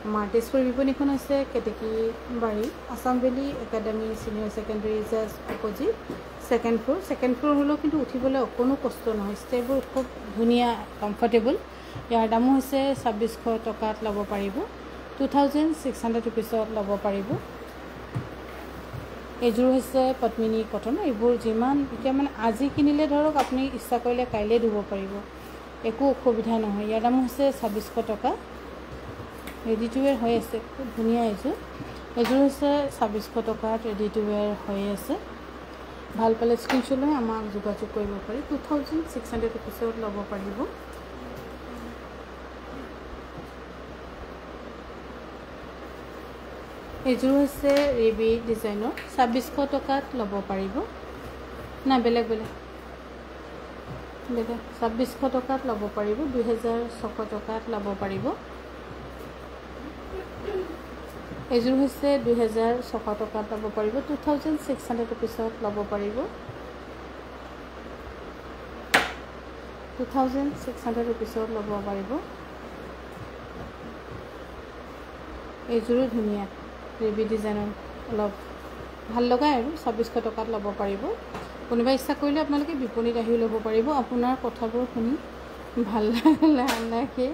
আমাৰ তেজপুৰ বিপণীখন হৈছে কেতেকী বাৰী Assam valley academy senior secondary just opposite second floor হ'লেও কিন্তু উঠিবলৈ অকণো কষ্ট নহয়, ষ্টেপবোৰ খুব ধুনীয়া কমফৰ্টেবল। ইয়াৰ দামো হৈছে 2600 টকাত ল'ব পাৰিব, 2600 ৰুপিছত ল'ব পাৰিব। এইযোৰ হৈছে পদ্মিনী কটন। এইবোৰ যিমান এতিয়া মানে আজি কিনিলে ধৰক আপুনি ইচ্ছা কৰিলে কাইলৈ ধুব পাৰিব, একো অসুবিধা নহয়। ইয়াৰ দাম হৈছে 2600 টকা। ৰেডি টু ৱেৰ হৈ আছে, খুব ধুনীয়া এইযোৰ হৈছে 2600 টকাত ৰেডি টু ৱেৰ হৈ আছে। ভাল পালে স্ক্ৰীনশ্বট লৈ আমাক যোগাযোগ কৰিব পাৰি, 2600 ৰুপিছত ল'ব পাৰিব। এইযোৰ হৈছে ৰেবি ডিজাইনৰ, 2600 টকাত ল'ব পাৰিব। না বেলেগ 2600 টকাত ল'ব পাৰিব, 2600 টকাত ল'ব পাৰিব। এইযোৰ হৈছে 2600 টকাত ল'ব পাৰিব, 2600 ৰুপিছত ল'ব পাৰিব, 2600 ৰুপিছত ল'ব পাৰিব। এইযোৰো ধুনীয়া ৰেবি ডিজাইনৰ, অলপ ভাল লগাই আৰু 2600 টকাত ল'ব পাৰিব। কোনোবা ইচ্ছা কৰিলে আপোনালোকে বিপণীত আহি ল'ব পাৰিব। আপোনাৰ কথাবোৰ শুনি ভাল লাগে,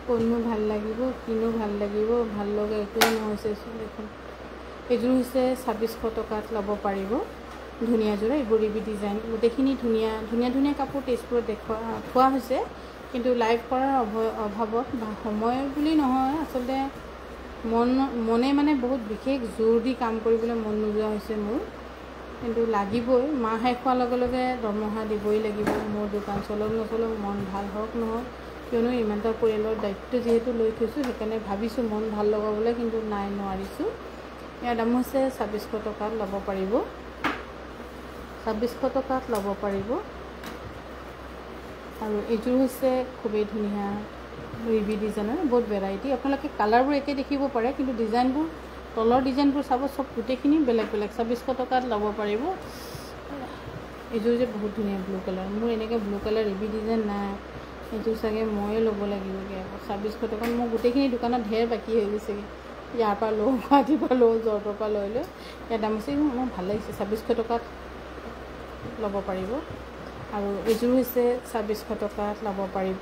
কোননো ভাল লাগিব, কিনো ভাল লাগিব, ভাল লগা একোৱেই নহৈছে দেখোন। এইযোৰ হৈছে 2600 টকাত ল'ব পাৰিব, ধুনীয়া যোৰা। এইবোৰ ৰেবি ডিজাইন, গোটেইখিনি ধুনীয়া ধুনীয়া কাপোৰ তেজপুৰত থোৱা হৈছে, কিন্তু লাইভ কৰাৰ অভাৱত বা সময় বুলি নহয়, আচলতে মনে মানে বহুত বিশেষ জোৰ দি কাম কৰিবলৈ মন নোযোৱা হৈছে মোৰ, কিন্তু লাগিবই। মাহ শেষ হোৱাৰ লগে লগে দৰমহা দিবই লাগিব। মোৰ দোকান চলক নচলক, মন ভাল হওক নহওক, কিয়নো ইমানটা পৰিয়ালৰ দায়িত্ব যিহেতু লৈ থৈছোঁ, সেইকাৰণে ভাবিছোঁ মন ভাল লগাবলৈ, কিন্তু নোৱাৰিছোঁ। ইয়াৰ দাম হৈছে 2600 টকাত ল'ব পাৰিব, 2600 টকাত ল'ব পাৰিব। আৰু এইযোৰ হৈছে খুবেই ধুনীয়া ৰেবি ডিজাইনৰ, বহুত ভেৰাইটি। আপোনালোকে কালাৰবোৰ একে দেখিব পাৰে, কিন্তু ডিজাইনবোৰ, তলৰ ডিজাইনবোৰ চাব, চব গোটেইখিনি বেলেগ 2600 টকাত ল'ব পাৰিব। এইযোৰ যে বহুত ধুনীয়া ব্লু কালাৰ, মোৰ এনেকৈ ব্লু কালাৰ ৰেবি ডিজাইন নাই, এইযোৰ চাগে ময়ে ল'ব লাগিবগৈ আকৌ 2600 টকাত। মোৰ গোটেইখিনি দোকানত ঢেৰ বাকী হৈ গৈছেগৈ, ইয়াৰ পৰা লওঁ, গুৱাহাটীৰ পৰা লওঁ, জৰ্টৰ পৰা লৈ ইয়াৰ দাম হৈছে, মোৰ ভাল লাগিছে, 2600 টকাত ল'ব পাৰিব। আৰু এইযোৰ হৈছে 2600 টকাত ল'ব পাৰিব।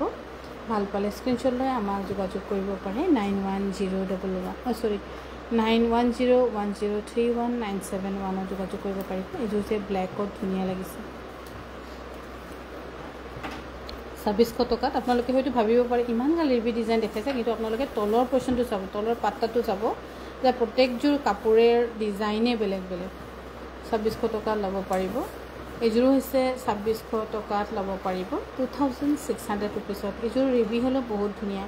ভাল পালে স্ক্ৰীনশ্বট লৈ আমাক যোগাযোগ কৰিব পাৰে, 9101031971 যোগাযোগ কৰিব পাৰিব। এইযোৰ যে ব্লেকত ধুনীয়া লাগিছে, 2600 টকাত। আপোনালোকে হয়তো ভাবিব পাৰে ইমান গাল ৰেবি ডিজাইন দেখাইছে, কিন্তু আপোনালোকে তলৰ পৰ্চনটো চাব, তলৰ পাত্তাটো চাব, যে প্ৰত্যেকযোৰ কাপোৰৰ ডিজাইনে বেলেগ 2600 টকাত ল'ব পাৰিব। এইযোৰো হৈছে 2600 টকাত ল'ব পাৰিব, 2600 ৰুপিছত। এইযোৰ ৰেবি হ'লেও বহুত ধুনীয়া,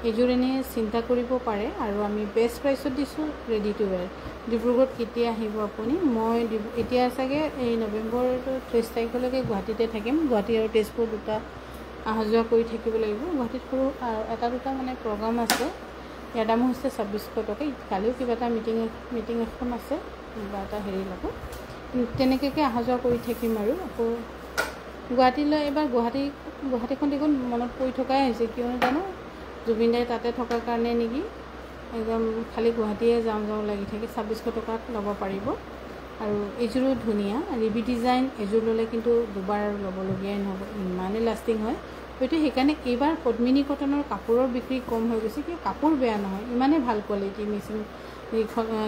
এইযোৰ এনেই চিন্তা কৰিব পাৰে। আৰু আমি বেষ্ট প্ৰাইচত দিছোঁ, ৰেডি টু ৱেৰ। ডিব্ৰুগড়ত কেতিয়া আহিব আপুনি? মই এতিয়া চাগে এই নৱেম্বৰ 30 তাৰিখলৈকে গুৱাহাটীতে থাকিম। গুৱাহাটী আৰু তেজপুৰ দুটা অহা যোৱা কৰি থাকিব লাগিব। গুৱাহাটীত সৰু এটা দুটা মানে প্ৰগ্ৰাম আছে। ইয়াৰ দাম হৈছে 2600 টকা। কালিও কিবা এটা মিটিং এখন আছে, কিবা এটা হেৰি ল'ব, তেনেকৈ অহা যোৱা কৰি থাকিম। আৰু আকৌ গুৱাহাটীলৈ এবাৰ গুৱাহাটীখন দেখোন মনত পৰি থকাই হৈছে, কিয়নো জানো জুবিন দাই তাতে থকাৰ কাৰণে নেকি, একদম খালি গুৱাহাটীয়ে যাওঁ লাগি থাকে। 2600 টকাত ল'ব পাৰিব। আৰু এইযোৰো ধুনীয়া ৰেবি ডিজাইন, এযোৰ ল'লে কিন্তু দুবাৰ ল'বলগীয়াই নহ'ব, ইমানেই লাষ্টিং হয়। হয়তো সেইকাৰণে এইবাৰ পদ্মিনী কটনৰ কাপোৰৰ বিক্ৰী কম হৈ গৈছে, কিন্তু কাপোৰ বেয়া নহয়, ইমানেই ভাল কোৱালিটি।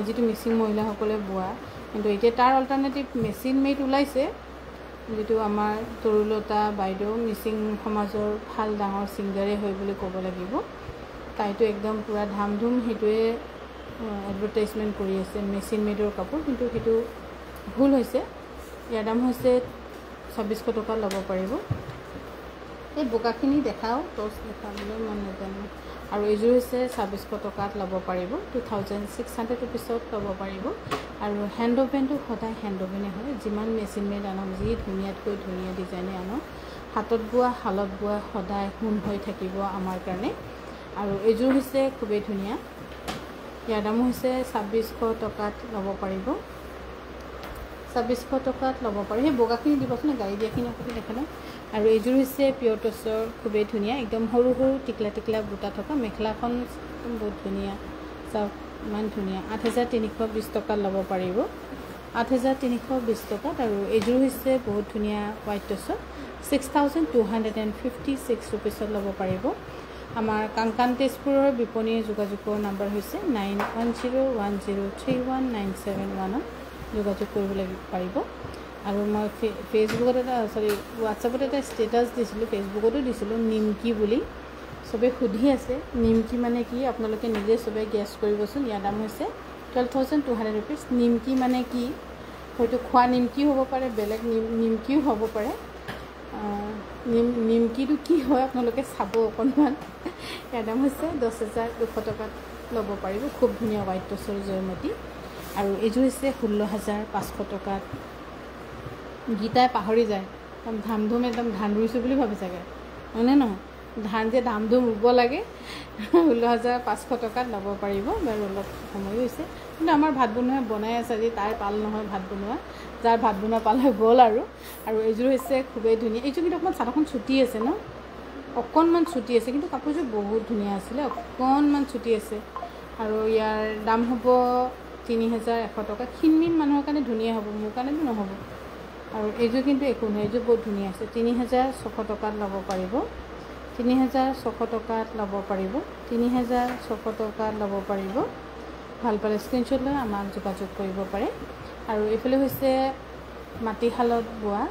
যিটো মিচিং মহিলাসকলে বোৱা, কিন্তু এতিয়া তাৰ অল্টাৰনেটিভ মেচিন মেড ওলাইছে, যিটো আমাৰ তৰুলতা বাইদেউ মিচিং সমাজৰ ভাল ডাঙৰ ছিংগাৰে হয় বুলি ক'ব লাগিব। তাইতো একদম পূৰা ধামধুম সেইটোৱে এডভাৰটাইজমেণ্ট কৰি আছে, মেচিন মেডৰ কাপোৰ, কিন্তু সেইটো ভুল হৈছে। ইয়াৰ দাম হৈছে 2600 টকা ল'ব পাৰিব। এই বোকাখিনি দেখাওঁ, টচ দেখাবলৈ মন নাজানো। আৰু এইযোৰ হৈছে 2600 টকাত ল'ব পাৰিব, 2600 ৰুপিছত ল'ব পাৰিব। আৰু হেণ্ড অ'ভেনটো সদায় হেণ্ড অ'ভেনে হয়, যিমান মেচিন মেড আনক, যি ধুনীয়াতকৈ ধুনীয়া ডিজাইনে আনক, হাতত বোৱা শালত বোৱা সদায় সোণ হৈ থাকিব আমাৰ কাৰণে। আৰু এইযোৰ হৈছে খুবেই ধুনীয়া, ইয়াৰ দাম হৈছে 2600 টকাত ল'ব পাৰিব, 2600 টকাত ল'ব পাৰিব। সেই বগাখিনি দিবচোন, গাড়ী দিয়াখিনি আপুনি দেখা নাই। আৰু এইযোৰ হৈছে পিয়ৰ টচৰ, খুবেই ধুনীয়া, একদম সৰু সৰু টিকলা বুটা থকা। মেখেলাখন বহুত ধুনীয়া, চাওক ইমান ধুনীয়া, 8320 টকাত ল'ব পাৰিব, 8,320 টকাত। আৰু এইযোৰ হৈছে বহুত ধুনীয়া হোৱাইট টচত 6,256 ৰুপিছত ল'ব পাৰিব। আমাৰ কাংকান তেজপুৰৰ বিপণীৰ যোগাযোগৰ নাম্বাৰ হৈছে 9101031971 যোগাযোগ কৰিব পাৰিব। আৰু মই ফেচবুকত হোৱাটছআপত এটা ষ্টেটাছ দিছিলোঁ, ফেচবুকতো দিছিলোঁ, নিমকি বুলি। চবেই সুধি আছে নিমকি মানে কি, আপোনালোকে নিজে চবেই গেছ কৰিবচোন। ইয়াৰ দাম হৈছে 12,200 ৰুপিজ। নিমকি মানে কি, হয়তো খোৱা নিমকি হ'ব পাৰে, বেলেগ নিমকিও হ'ব পাৰে। নিমকিটো কি হয় আপোনালোকে চাব অকণমান। ইয়াৰ দাম হৈছে 10,200 টকাত ল'ব পাৰিব। খুব ধুনীয়া হোৱাইট টচৰ জয়মতী। আৰু এইযোৰ হৈছে 16,500 টকাত। গীতাই পাহৰি যায়, একদম ধামধুম একদম ধান ৰুইছোঁ বুলি ভাবি চাগে, হয়নে নহয়? ধান যে ধামধুম ৰুব লাগে। 16,500 টকাত ল'ব পাৰিব। বাৰু অলপ সময় হৈছে, কিন্তু আমাৰ ভাত বনাই আছে আজি। তাই পাল নহয় ভাত বনোৱা, যাৰ ভাত বনোৱা পাল হৈ গ'ল। আৰু এইযোৰ হৈছে খুবেই ধুনীয়া। এইযোৰ কিন্তু অকণমান চাদৰখন ছুটি আছে ন, অকণমান ছুটি আছে, কিন্তু কাপোৰযোৰ বহুত ধুনীয়া আছিলে, অকণমান ছুটি আছে। আৰু ইয়াৰ দাম হ'ব 3,100 টকা। ক্ষীণমিন মানুহৰ কাৰণে ধুনীয়া হ'ব, মোৰ কাৰণেতো নহ'ব। আৰু এইযোৰ কিন্তু একো নহয়, এইযোৰ বহুত ধুনীয়া আছে। 3,600 টকাত ল'ব পাৰিব। 3,600 টকাত ল'ব পাৰিব। 3,600 টকাত ল'ব পাৰিব। ভাল পালে স্ক্ৰীনশ্বট লৈ আমাক যোগাযোগ কৰিব পাৰে। আৰু এইফালে হৈছে মাটিশালত বোৱা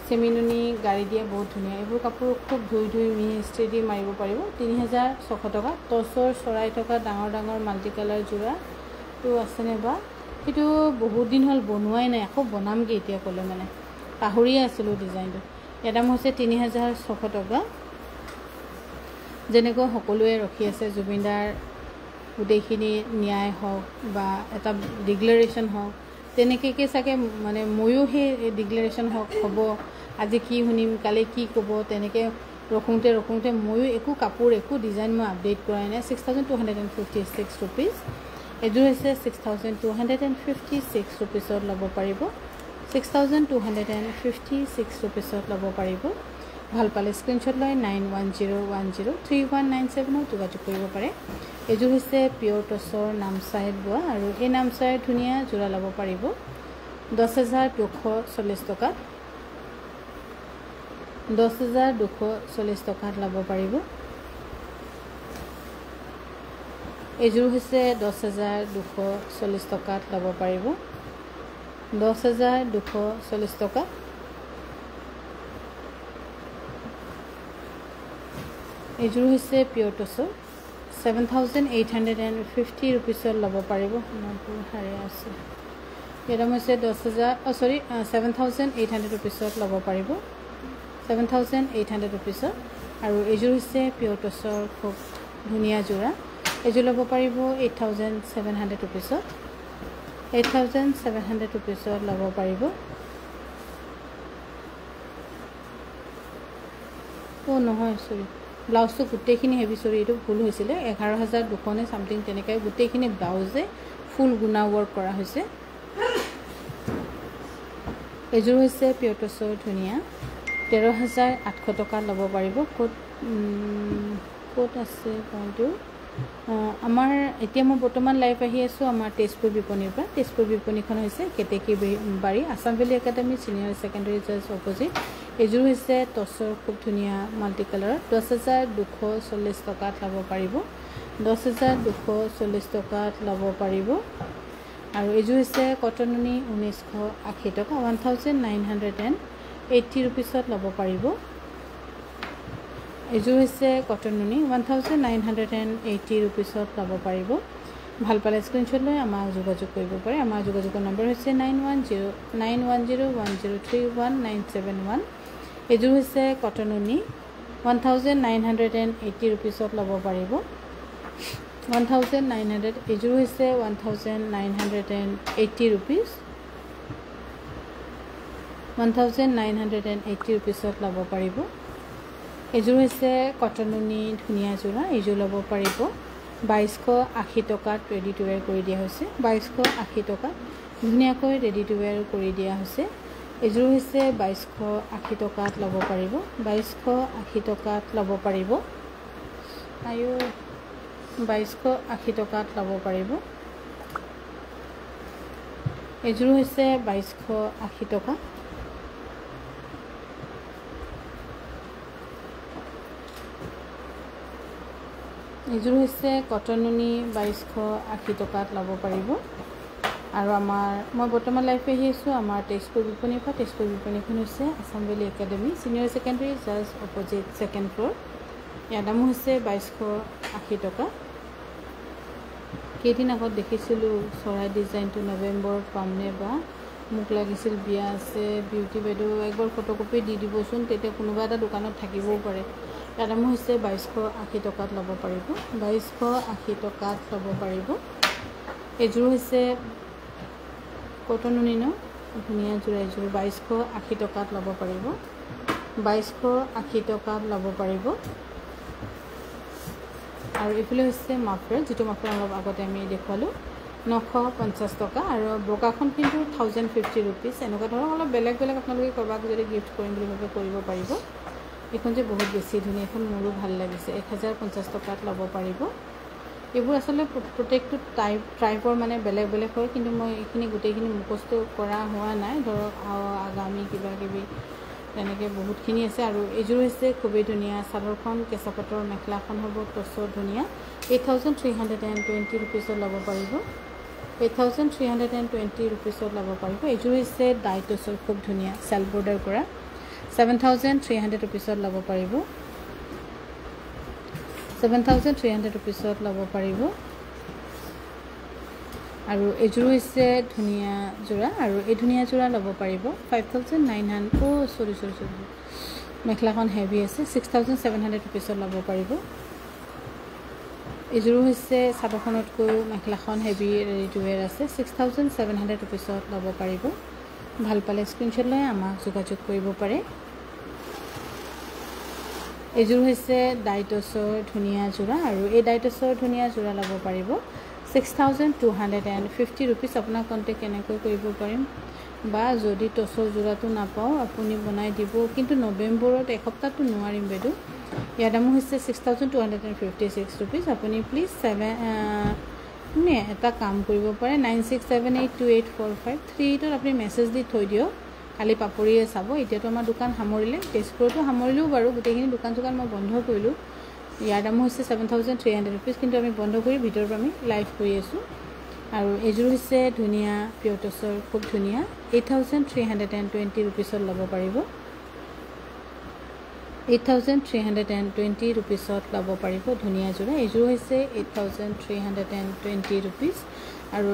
চেমিনুনি গাড়ী দিয়া, বহুত ধুনীয়া। এইবোৰ কাপোৰ খুব ধুই মিস্ত্ৰী দি মাৰিব পাৰিব। 3,600 টকা। টচৰ চৰাই থকা ডাঙৰ ডাঙৰ মাল্টি কালাৰ যোৰাটো আছেনে বা, সেইটো বহুত দিন হ'ল বনোৱাই নাই, আকৌ বনামগৈ এতিয়া ক'লে মানে, পাহৰিয়ে আছিলোঁ ডিজাইনটো। ইয়াৰ দাম হৈছে 3,600 টকা। যেনেকৈ সকলোৱে ৰখি আছে জুবিনদাৰ গোটেইখিনি ন্যায় হওক বা এটা ডিক্লেৰেশ্যন হওক, তেনেকৈ চাগে মানে ময়ো সেই ডিক্লেৰেশ্যন হ'ব, আজি কি শুনিম কালি কি ক'ব, তেনেকৈ ৰখোঁতে ময়ো একো কাপোৰ একো ডিজাইন মই আপডেট কৰাই নাই। 6,256 ৰুপিজ। এইযোৰ হৈছে 6,256 ৰুপিছত ল'ব পাৰিব। 6,256 ৰুপিছত ল'ব পাৰিব। ভাল পালে স্ক্ৰীনশ্বট লৈ 9101031971 যোগাযোগ কৰিব পাৰে। এইযোৰ হৈছে পিয়ৰ টচৰ নামচাইত বোৱা, আৰু এই নামচাইত ধুনীয়া যোৰা ল'ব পাৰিব 10,240 টকাত। 10,240 টকাত ল'ব পাৰিব। এইযোৰ হৈছে 10,240 টকাত ল'ব পাৰিব। 10,240 টকা। এইযোৰ হৈছে পিয়ৰ টচৰ 7,850 ৰুপিছত ল'ব পাৰিব। হাৰে আছে, ইয়াৰ দাম হৈছে 7,800 ৰুপিছত ল'ব পাৰিব। 7,800 ৰুপিছত। আৰু এইযোৰ হৈছে পিয়ৰ টচৰ খুব ধুনীয়া যোৰা। এইযোৰ ল'ব পাৰিব 8,700 ৰুপিছত। 8,700 ৰুপিছত ল'ব পাৰিব। নহয় চৰি, ব্লাউজটো গোটেইখিনি হেভি, চৰি এইটো ভুল হৈছিলে, 11,200 নে চামথিং তেনেকৈ গোটেইখিনি ব্লাউজে ফুল গুণা ৱৰ্ক কৰা হৈছে। এইযোৰ হৈছে পিয়ৰ টচৰ ধুনীয়া 13,800 টকাত ল'ব পাৰিব। ক'ত আছে পইণ্টটো? আমাৰ এতিয়া মই বৰ্তমান লাইভ আহি আছোঁ আমাৰ তেজপুৰ বিপণীৰ পৰা। তেজপুৰ বিপণীখন হৈছে কেতেকী বাৰী Assam valley academy senior secondary জাজ অপজিট। এইযোৰ হৈছে টচৰ খুব ধুনীয়া মাল্টি কালাৰত 10,240 টকাত ল'ব পাৰিব। 10,240 টকাত ল'ব পাৰিব। আৰু এইযোৰ হৈছে কটননি 1,980 টকা 1,980 ৰুপিছত ল'ব পাৰিব। এইযোৰ হৈছে কটননি 1,980 ৰুপিছত ল'ব পাৰিব। ভাল পালে স্ক্ৰীনশ্বট লৈ আমাক যোগাযোগ কৰিব পাৰে। আমাৰ যোগাযোগৰ নম্বৰ হৈছে 9101031971। এইযোৰ হৈছে কটননি 1,980 ৰুপিছত ল'ব পাৰিব। 1,900। এইযোৰ হৈছে 1,980 ৰুপিজ। 1,980 ৰুপিছত ল'ব পাৰিব। এইযোৰ হৈছে কটননি ধুনীয়া যোৰা। এইযোৰ ল'ব পাৰিব 2,280 টকাত ৰেডি টু ৱেৰ কৰি দিয়া হৈছে। 2,280 টকাত ধুনীয়াকৈ ৰেডি টু ৱেৰ কৰি দিয়া হৈছে। এইযোৰ হৈছে 2,280 টকাত ল'ব পাৰিব। 2,280 টকাত ল'ব পাৰিব। 2,280 টকাত ল'ব পাৰিব। এযোৰ হৈছে 2280 টকা। এযোৰ হৈছে কটননি 2280 টকাত ল'ব পাৰিব। আৰু মই বৰ্তমান লাইভ আহি আছোঁ আমাৰ তেজপুৰ বিপণীৰ পৰা। তেজপুৰ বিপণীখন হৈছে Assam valley academy senior secondary just opposite second floor. ইয়াৰ দামো হৈছে 2280 টকা। কেইদিন আগত দেখিছিলোঁ চৰাই ডিজাইনটো নৱেম্বৰত পামনে বা মোক লাগিছিল, বিয়া আছে বিউটি বাইদেউ একবাৰ ফটোকপি দি দিবচোন, তেতিয়া কোনোবা এটা দোকানত থাকিবও পাৰে। ইয়াৰ দামো হৈছে 2280 টকাত ল'ব পাৰিব। 2280 টকাত ল'ব পাৰিব। এযোৰ হৈছে কটননি ন, ধুনীয়া যোৰ এযোৰ 2280 টকাত ল'ব পাৰিব। 2280 টকাত ল'ব পাৰিব। আৰু এইফালে হৈছে মাফলাৰ, যিটো মাফলাৰ অলপ আগতে আমি দেখুৱালোঁ 950 টকা। আৰু বগাখন কিন্তু 1050 ৰুপিজ। এনেকুৱা ধৰক অলপ বেলেগ বেলেগ আপোনালোকে কাৰোবাক যদি গিফ্ট কৰিম বুলি ভাবে কৰিব পাৰিব। এইখন যে বহুত বেছি ধুনীয়া, এইখন মোৰো ভাল লাগিছে। 1050 টকাত ল'ব পাৰিব। এইবোৰ আচলতে প্ৰত্যেকটো ট্ৰাইপৰ মানে বেলেগ বেলেগ হয়, কিন্তু মই এইখিনি গোটেইখিনি মুখস্থ কৰা হোৱা নাই। ধৰক আগামী কিবা কিবি তেনেকৈ বহুতখিনি আছে। আৰু এইযোৰ হৈছে খুবেই ধুনীয়া চাদৰখন, কেঁচা পাটৰ মেখেলাখন হ'ব টচৰ ধুনীয়া। 8320 ৰুপিজত ল'ব পাৰিব। 8320 ৰুপিজত ল'ব পাৰিব। এইযোৰ হৈছে ডাই টচৰ খুব ধুনীয়া চেল্ফ বৰ্ডাৰ কৰা 7300 ৰুপিজত ল'ব পাৰিব। 7300 ৰুপিজত ল'ব পাৰিব। আৰু এইযোৰ হৈছে ধুনীয়া যোৰা, আৰু এই ধুনীয়া যোৰা ল'ব পাৰিব 5900। চৰি মেখেলাখন হেভি আছে। 6700 ৰুপিজত ল'ব পাৰিব। এইযোৰো হৈছে চাদৰখনতকৈও মেখেলাখন হেভি ৰেডি টু ৱেৰ আছে। 6700 ৰুপিজত ল'ব পাৰিব। ভাল পালে স্ক্ৰীনশ্বট লৈ আমাক যোগাযোগ কৰিব পাৰে। এইযোৰ হৈছে ডাইটছৰ ধুনীয়া যোৰা, আৰু এই ডাইটছৰ ধুনীয়া যোৰা ল'ব পাৰিব 6250 ৰুপিজ। আপোনাক কণ্টেক্ট কেনেকৈ কৰিব পাৰিম, বা যদি টচৰ যোৰাটো নাপাওঁ আপুনি বনাই দিব, কিন্তু নৱেম্বৰত এসপ্তাহটো নোৱাৰিম বাইদেউ। ইয়াৰ দামো হৈছে 6256 ৰুপিজ। আপুনি প্লিজ এটা কাম কৰিব পাৰে 9678284538 আপুনি মেছেজ দি থৈ দিয়ক, কালি পাপৰিয়ে চাব। এতিয়াতো আমাৰ দোকান সামৰিলে, তেজপুৰতো সামৰিলেও বাৰু, গোটেইখিনি দোকান চোকান মই বন্ধ কৰিলোঁ। ইয়াৰ দামো হৈছে 7300 ৰুপিজ, কিন্তু আমি বন্ধ কৰি ভিতৰৰ পৰা আমি লাইভ কৰি আছোঁ। আৰু এইযোৰ হৈছে ধুনীয়া পিয়ৰ টচৰ খুব ধুনীয়া 8320 ৰুপিজত ল'ব পাৰিব। 8320 ৰুপিজত ল'ব পাৰিব ধুনীয়া যোৰা। এইযোৰ হৈছে 8320 ৰুপিজ। আৰু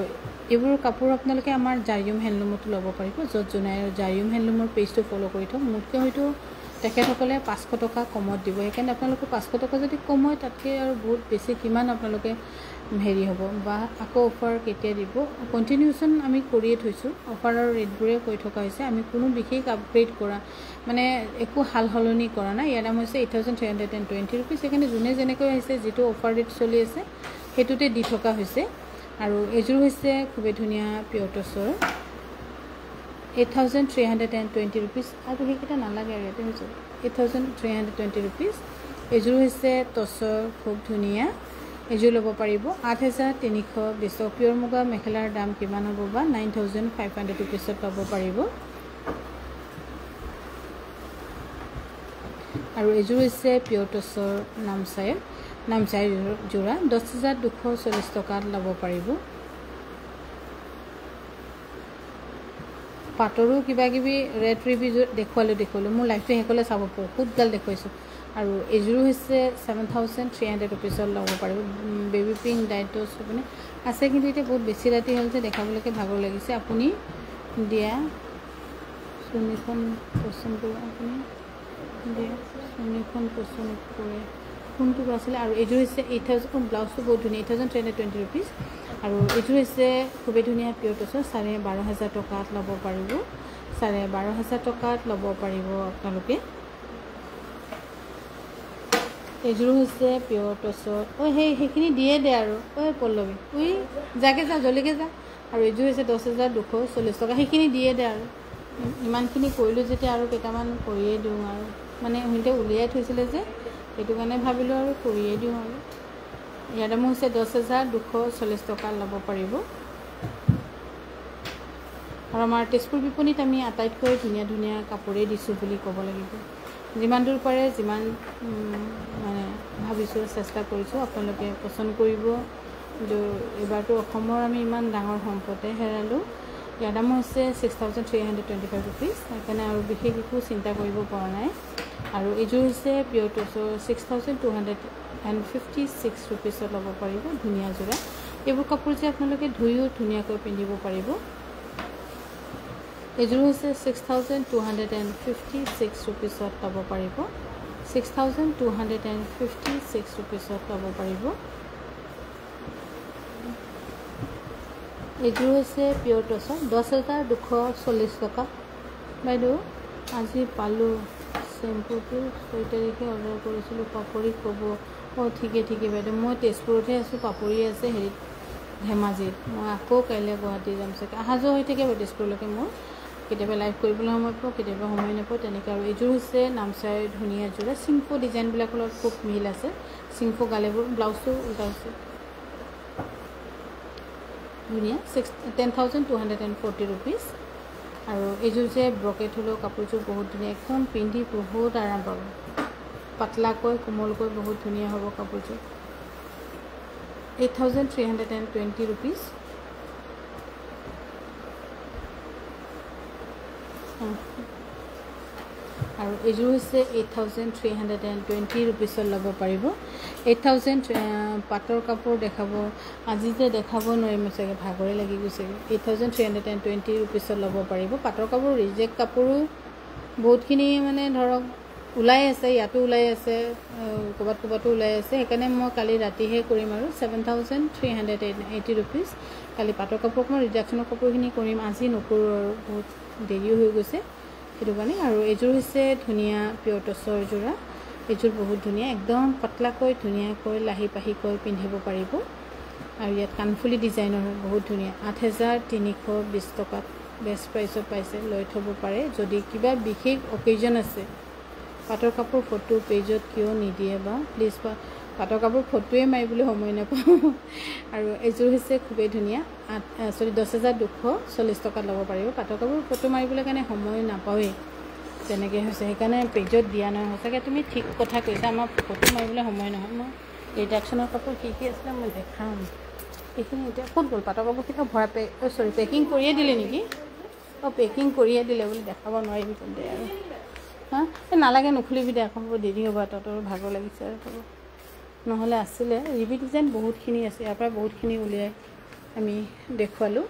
এইবোৰ কাপোৰ আপোনালোকে আমাৰ জাৰিয়ম হেণ্ডলুমতো ল'ব পাৰিব, য'ত জোনাই জাৰিয়ম হেণ্ডলুমৰ পেজটো ফ'ল' কৰি থওক। মোতকৈ হয়তো তেখেতসকলে 500 টকা কমত দিব, সেইকাৰণে আপোনালোকে 500 টকা যদি কম হয়, তাতকৈ আৰু বহুত বেছি কিমান আপোনালোকে হেৰি হ'ব, বা আকৌ অফাৰ কেতিয়া দিব। কণ্টিনিউশ্যন আমি কৰিয়ে থৈছোঁ, অফাৰৰ ৰেটবোৰে কৈ থকা হৈছে। আমি কোনো বিশেষ আপগ্ৰেড কৰা মানে একো সাল সলনি কৰা নাই। ইয়াৰ দাম হৈছে 8320 ৰুপিজ। সেইকাৰণে যোনে যেনেকৈ আহিছে, যিটো অফাৰ ৰেট চলি আছে সেইটোতে দি থকা হৈছে। আৰু এইযোৰ হৈছে খুবেই ধুনীয়া পিয়ৰ টচৰ 8320 ৰুপিজ। আৰু সেইকেইটা নালাগে, আৰু ইয়াতে হৈছে 8320 ৰুপিজ। এইযোৰ হৈছে টচৰ খুব ধুনীয়া, এইযোৰ ল'ব পাৰিব 8320। পিয়ৰ মুগা মেখেলাৰ দাম কিমান হ'ব বা 9500 ৰুপিজত ল'ব পাৰিব। আৰু এইযোৰ হৈছে পিয়ৰ টচৰ নামচাই যোৰা 10240 টকাত ল'ব পাৰিব। পাটৰো কিবা কিবি ৰেট ৰিভিউ দেখুৱালোঁ, মোৰ লাইফটো শেষলৈ চাব, বহুতগাল দেখুৱাইছোঁ। আৰু এইযোৰো হৈছে 7300 ৰুপিজত ল'ব পাৰিব। বেবী পিংক ডাইটছ আপুনি আছে, কিন্তু এতিয়া বহুত বেছি ৰাতি হ'ল যে দেখাবলৈকে ভাগৰ লাগিছে। আপুনি দিয়া চুনিখন পচন্দ কৰে, আপুনি দিয়া চুনিখন পচন্দ কৰে কোনটো আছিলে। আৰু এইযোৰ হৈছে 8000, ব্লাউজটো বহুত ধুনীয়া 8320 ৰুপিজ। আৰু এইযোৰ হৈছে খুবেই ধুনীয়া পিয়ৰ টচৰ 12500 টকাত ল'ব পাৰিব। 12500 টকাত ল'ব পাৰিব আপোনালোকে। এইযোৰ হৈছে পিয়ৰ টচৰ সেইখিনি দিয়ে দে আৰু পল্লৱী যাকে যা জলদিকে যা। আৰু এইযোৰ হৈছে 10240 টকা, সেইখিনি দিয়ে দে। আৰু ইমানখিনি কৰিলোঁ যেতিয়া আৰু কেইটামান কৰিয়ে দিওঁ, আৰু মানে সিহঁতে উলিয়াই থৈছিলে যে সেইটো কাৰণে ভাবিলোঁ আৰু কৰিয়ে দিওঁ। আৰু ইয়াৰ দামো হৈছে 10240 টকা ল'ব পাৰিব। আৰু আমাৰ তেজপুৰ বিপণীত আমি আটাইতকৈ ধুনীয়া ধুনীয়া কাপোৰেই দিছোঁ বুলি ক'ব লাগিব। যিমান দূৰ পাৰে যিমান মানে ভাবিছোঁ চেষ্টা কৰিছোঁ আপোনালোকে পচন্দ কৰিব। কিন্তু এইবাৰতো অসমৰ আমি ইমান ডাঙৰ সম্পদে হেৰালোঁ। ইয়াৰ দাম হৈছে 6,325 ৰুপিজ। সেইকাৰণে আৰু বিশেষ একো চিন্তা কৰিব পৰা নাই। আৰু এইযোৰ হৈছে পিয়ৰ টচৰ 6,256 ৰুপিজত ল'ব পাৰিব, ধুনীয়া যোৰা। এইবোৰ কাপোৰ যে আপোনালোকে ধুইও ধুনীয়াকৈ পিন্ধিব পাৰিব। এইযোৰ হৈছে 6,256 ৰুপিজত ল'ব পাৰিব, 6,256 ৰুপিজত ল'ব পাৰিব। এইযোৰ হৈছে পিয়ৰ টচৰ 10,240 টকা। বাইদেউ আজি পালোঁ শ্বেম্পুটো 6 তাৰিখে অৰ্ডাৰ কৰিছিলোঁ, পাপৰি ক'ব। অঁ ঠিকে বাইদেউ, মই তেজপুৰতহে আছোঁ, পাপৰি আছে হেৰিত ধেমাজিত। মই আকৌ কাইলৈ গুৱাহাটী যাম চাগে। অহা যোৱা হৈ থাকে বাৰু তেজপুৰলৈকে মোৰ। কেতিয়াবা লাইভ কৰিবলৈ সময় পাওঁ, কেতিয়াবা সময় নাপাওঁ তেনেকৈ। আৰু এইযোৰ হৈছে নামচাই ধুনীয়া যোৰা। চিংফো ডিজাইনবিলাকৰ লগত খুব মিল আছে। চিংফো গালেবোৰ, ব্লাউজটো উল্টা হৈছে ধুনীয়া, 10,240 ৰুপিজ। আৰু এইযোৰ যে ব্ৰকেট হ'লেও কাপোৰযোৰ বহুত ধুনীয়া, একদম পিন্ধি বহুত আৰাম পাব। পাতলাকৈ কোমলকৈ বহুত ধুনীয়া হ'ব কাপোৰযোৰ। 8,320 ৰুপিজ। আৰু এইযোৰ হৈছে 8,320 ৰুপিজত ল'ব পাৰিব। 8,000 পাটৰ কাপোৰ দেখাব, আজি যে দেখাব নোৱাৰিম চাগে, ভাগৰে লাগি গৈছে। 8,320 ৰুপিজত ল'ব পাৰিব। পাটৰ কাপোৰ ৰিজেক্ট কাপোৰো বহুতখিনি মানে ধৰক ওলাই আছে, ইয়াতো ওলাই আছে, ক'ৰবাতো ওলাই আছে। সেইকাৰণে মই কালি ৰাতিহে কৰিম আৰু 7,380 ৰুপিজ। কালি পাটৰ কাপোৰ মই ৰিডাকশ্যনৰ কাপোৰখিনি কৰিম, আজি নকৰোঁ আৰু বহুত দেৰিও হৈ গৈছে সেইটো কাৰণে। আৰু এইযোৰ হৈছে ধুনীয়া পিয়ৰ টচৰ যোৰা। এইযোৰ বহুত ধুনীয়া, একদম পাতলাকৈ ধুনীয়াকৈ লাহি পাহিকৈ পিন্ধিব পাৰিব। আৰু ইয়াত কাণফুলি ডিজাইনৰ হয়, বহুত ধুনীয়া। 8,320 টকাত বেষ্ট প্ৰাইচত পাইছে, লৈ থ'ব পাৰে যদি কিবা বিশেষ অকেজন আছে। পাটৰ কাপোৰ ফটো পেজত কিয় নিদিয়ে বা প্লিজ, পাটৰ কাপোৰ ফটোৱে মাৰিবলৈ সময় নাপাওঁ। আৰু এইযোৰ হৈছে খুবেই ধুনীয়া, 10,240 টকাত ল'ব পাৰিব। পাটৰ কাপোৰ ফটো মাৰিবলৈ কাৰণে সময় নাপাওঁৱেই, তেনেকৈ হৈছে। সেইকাৰণে পেজত দিয়া নহয়। সঁচাকৈ তুমি ঠিক কথা কৈছা, আমাৰ ফটো মাৰিবলৈ সময় নহয়। মই ৰিডাকশ্যনৰ কাপোৰ কি আছিলে মই দেখাম, এইখিনি এতিয়া ক'ত গ'ল? পাটৰ কাপোৰখিনি ভৰাই পেকিং কৰিয়ে দিলে নেকি? অঁ পেকিং কৰিয়ে দিলে বুলি দেখাব নোৱাৰিবি তেন্তে আৰু। এই নালাগে, নুখুলিবি দে, আকৌ দেৰি হ'ব, তহঁতৰ ভাগৰ লাগিছে আৰু হ'ব। নহ'লে আছিলে ৰিবি ডিজাইন বহুতখিনি আছে, ইয়াৰ পৰা বহুতখিনি উলিয়াই আমি দেখুৱালোঁ।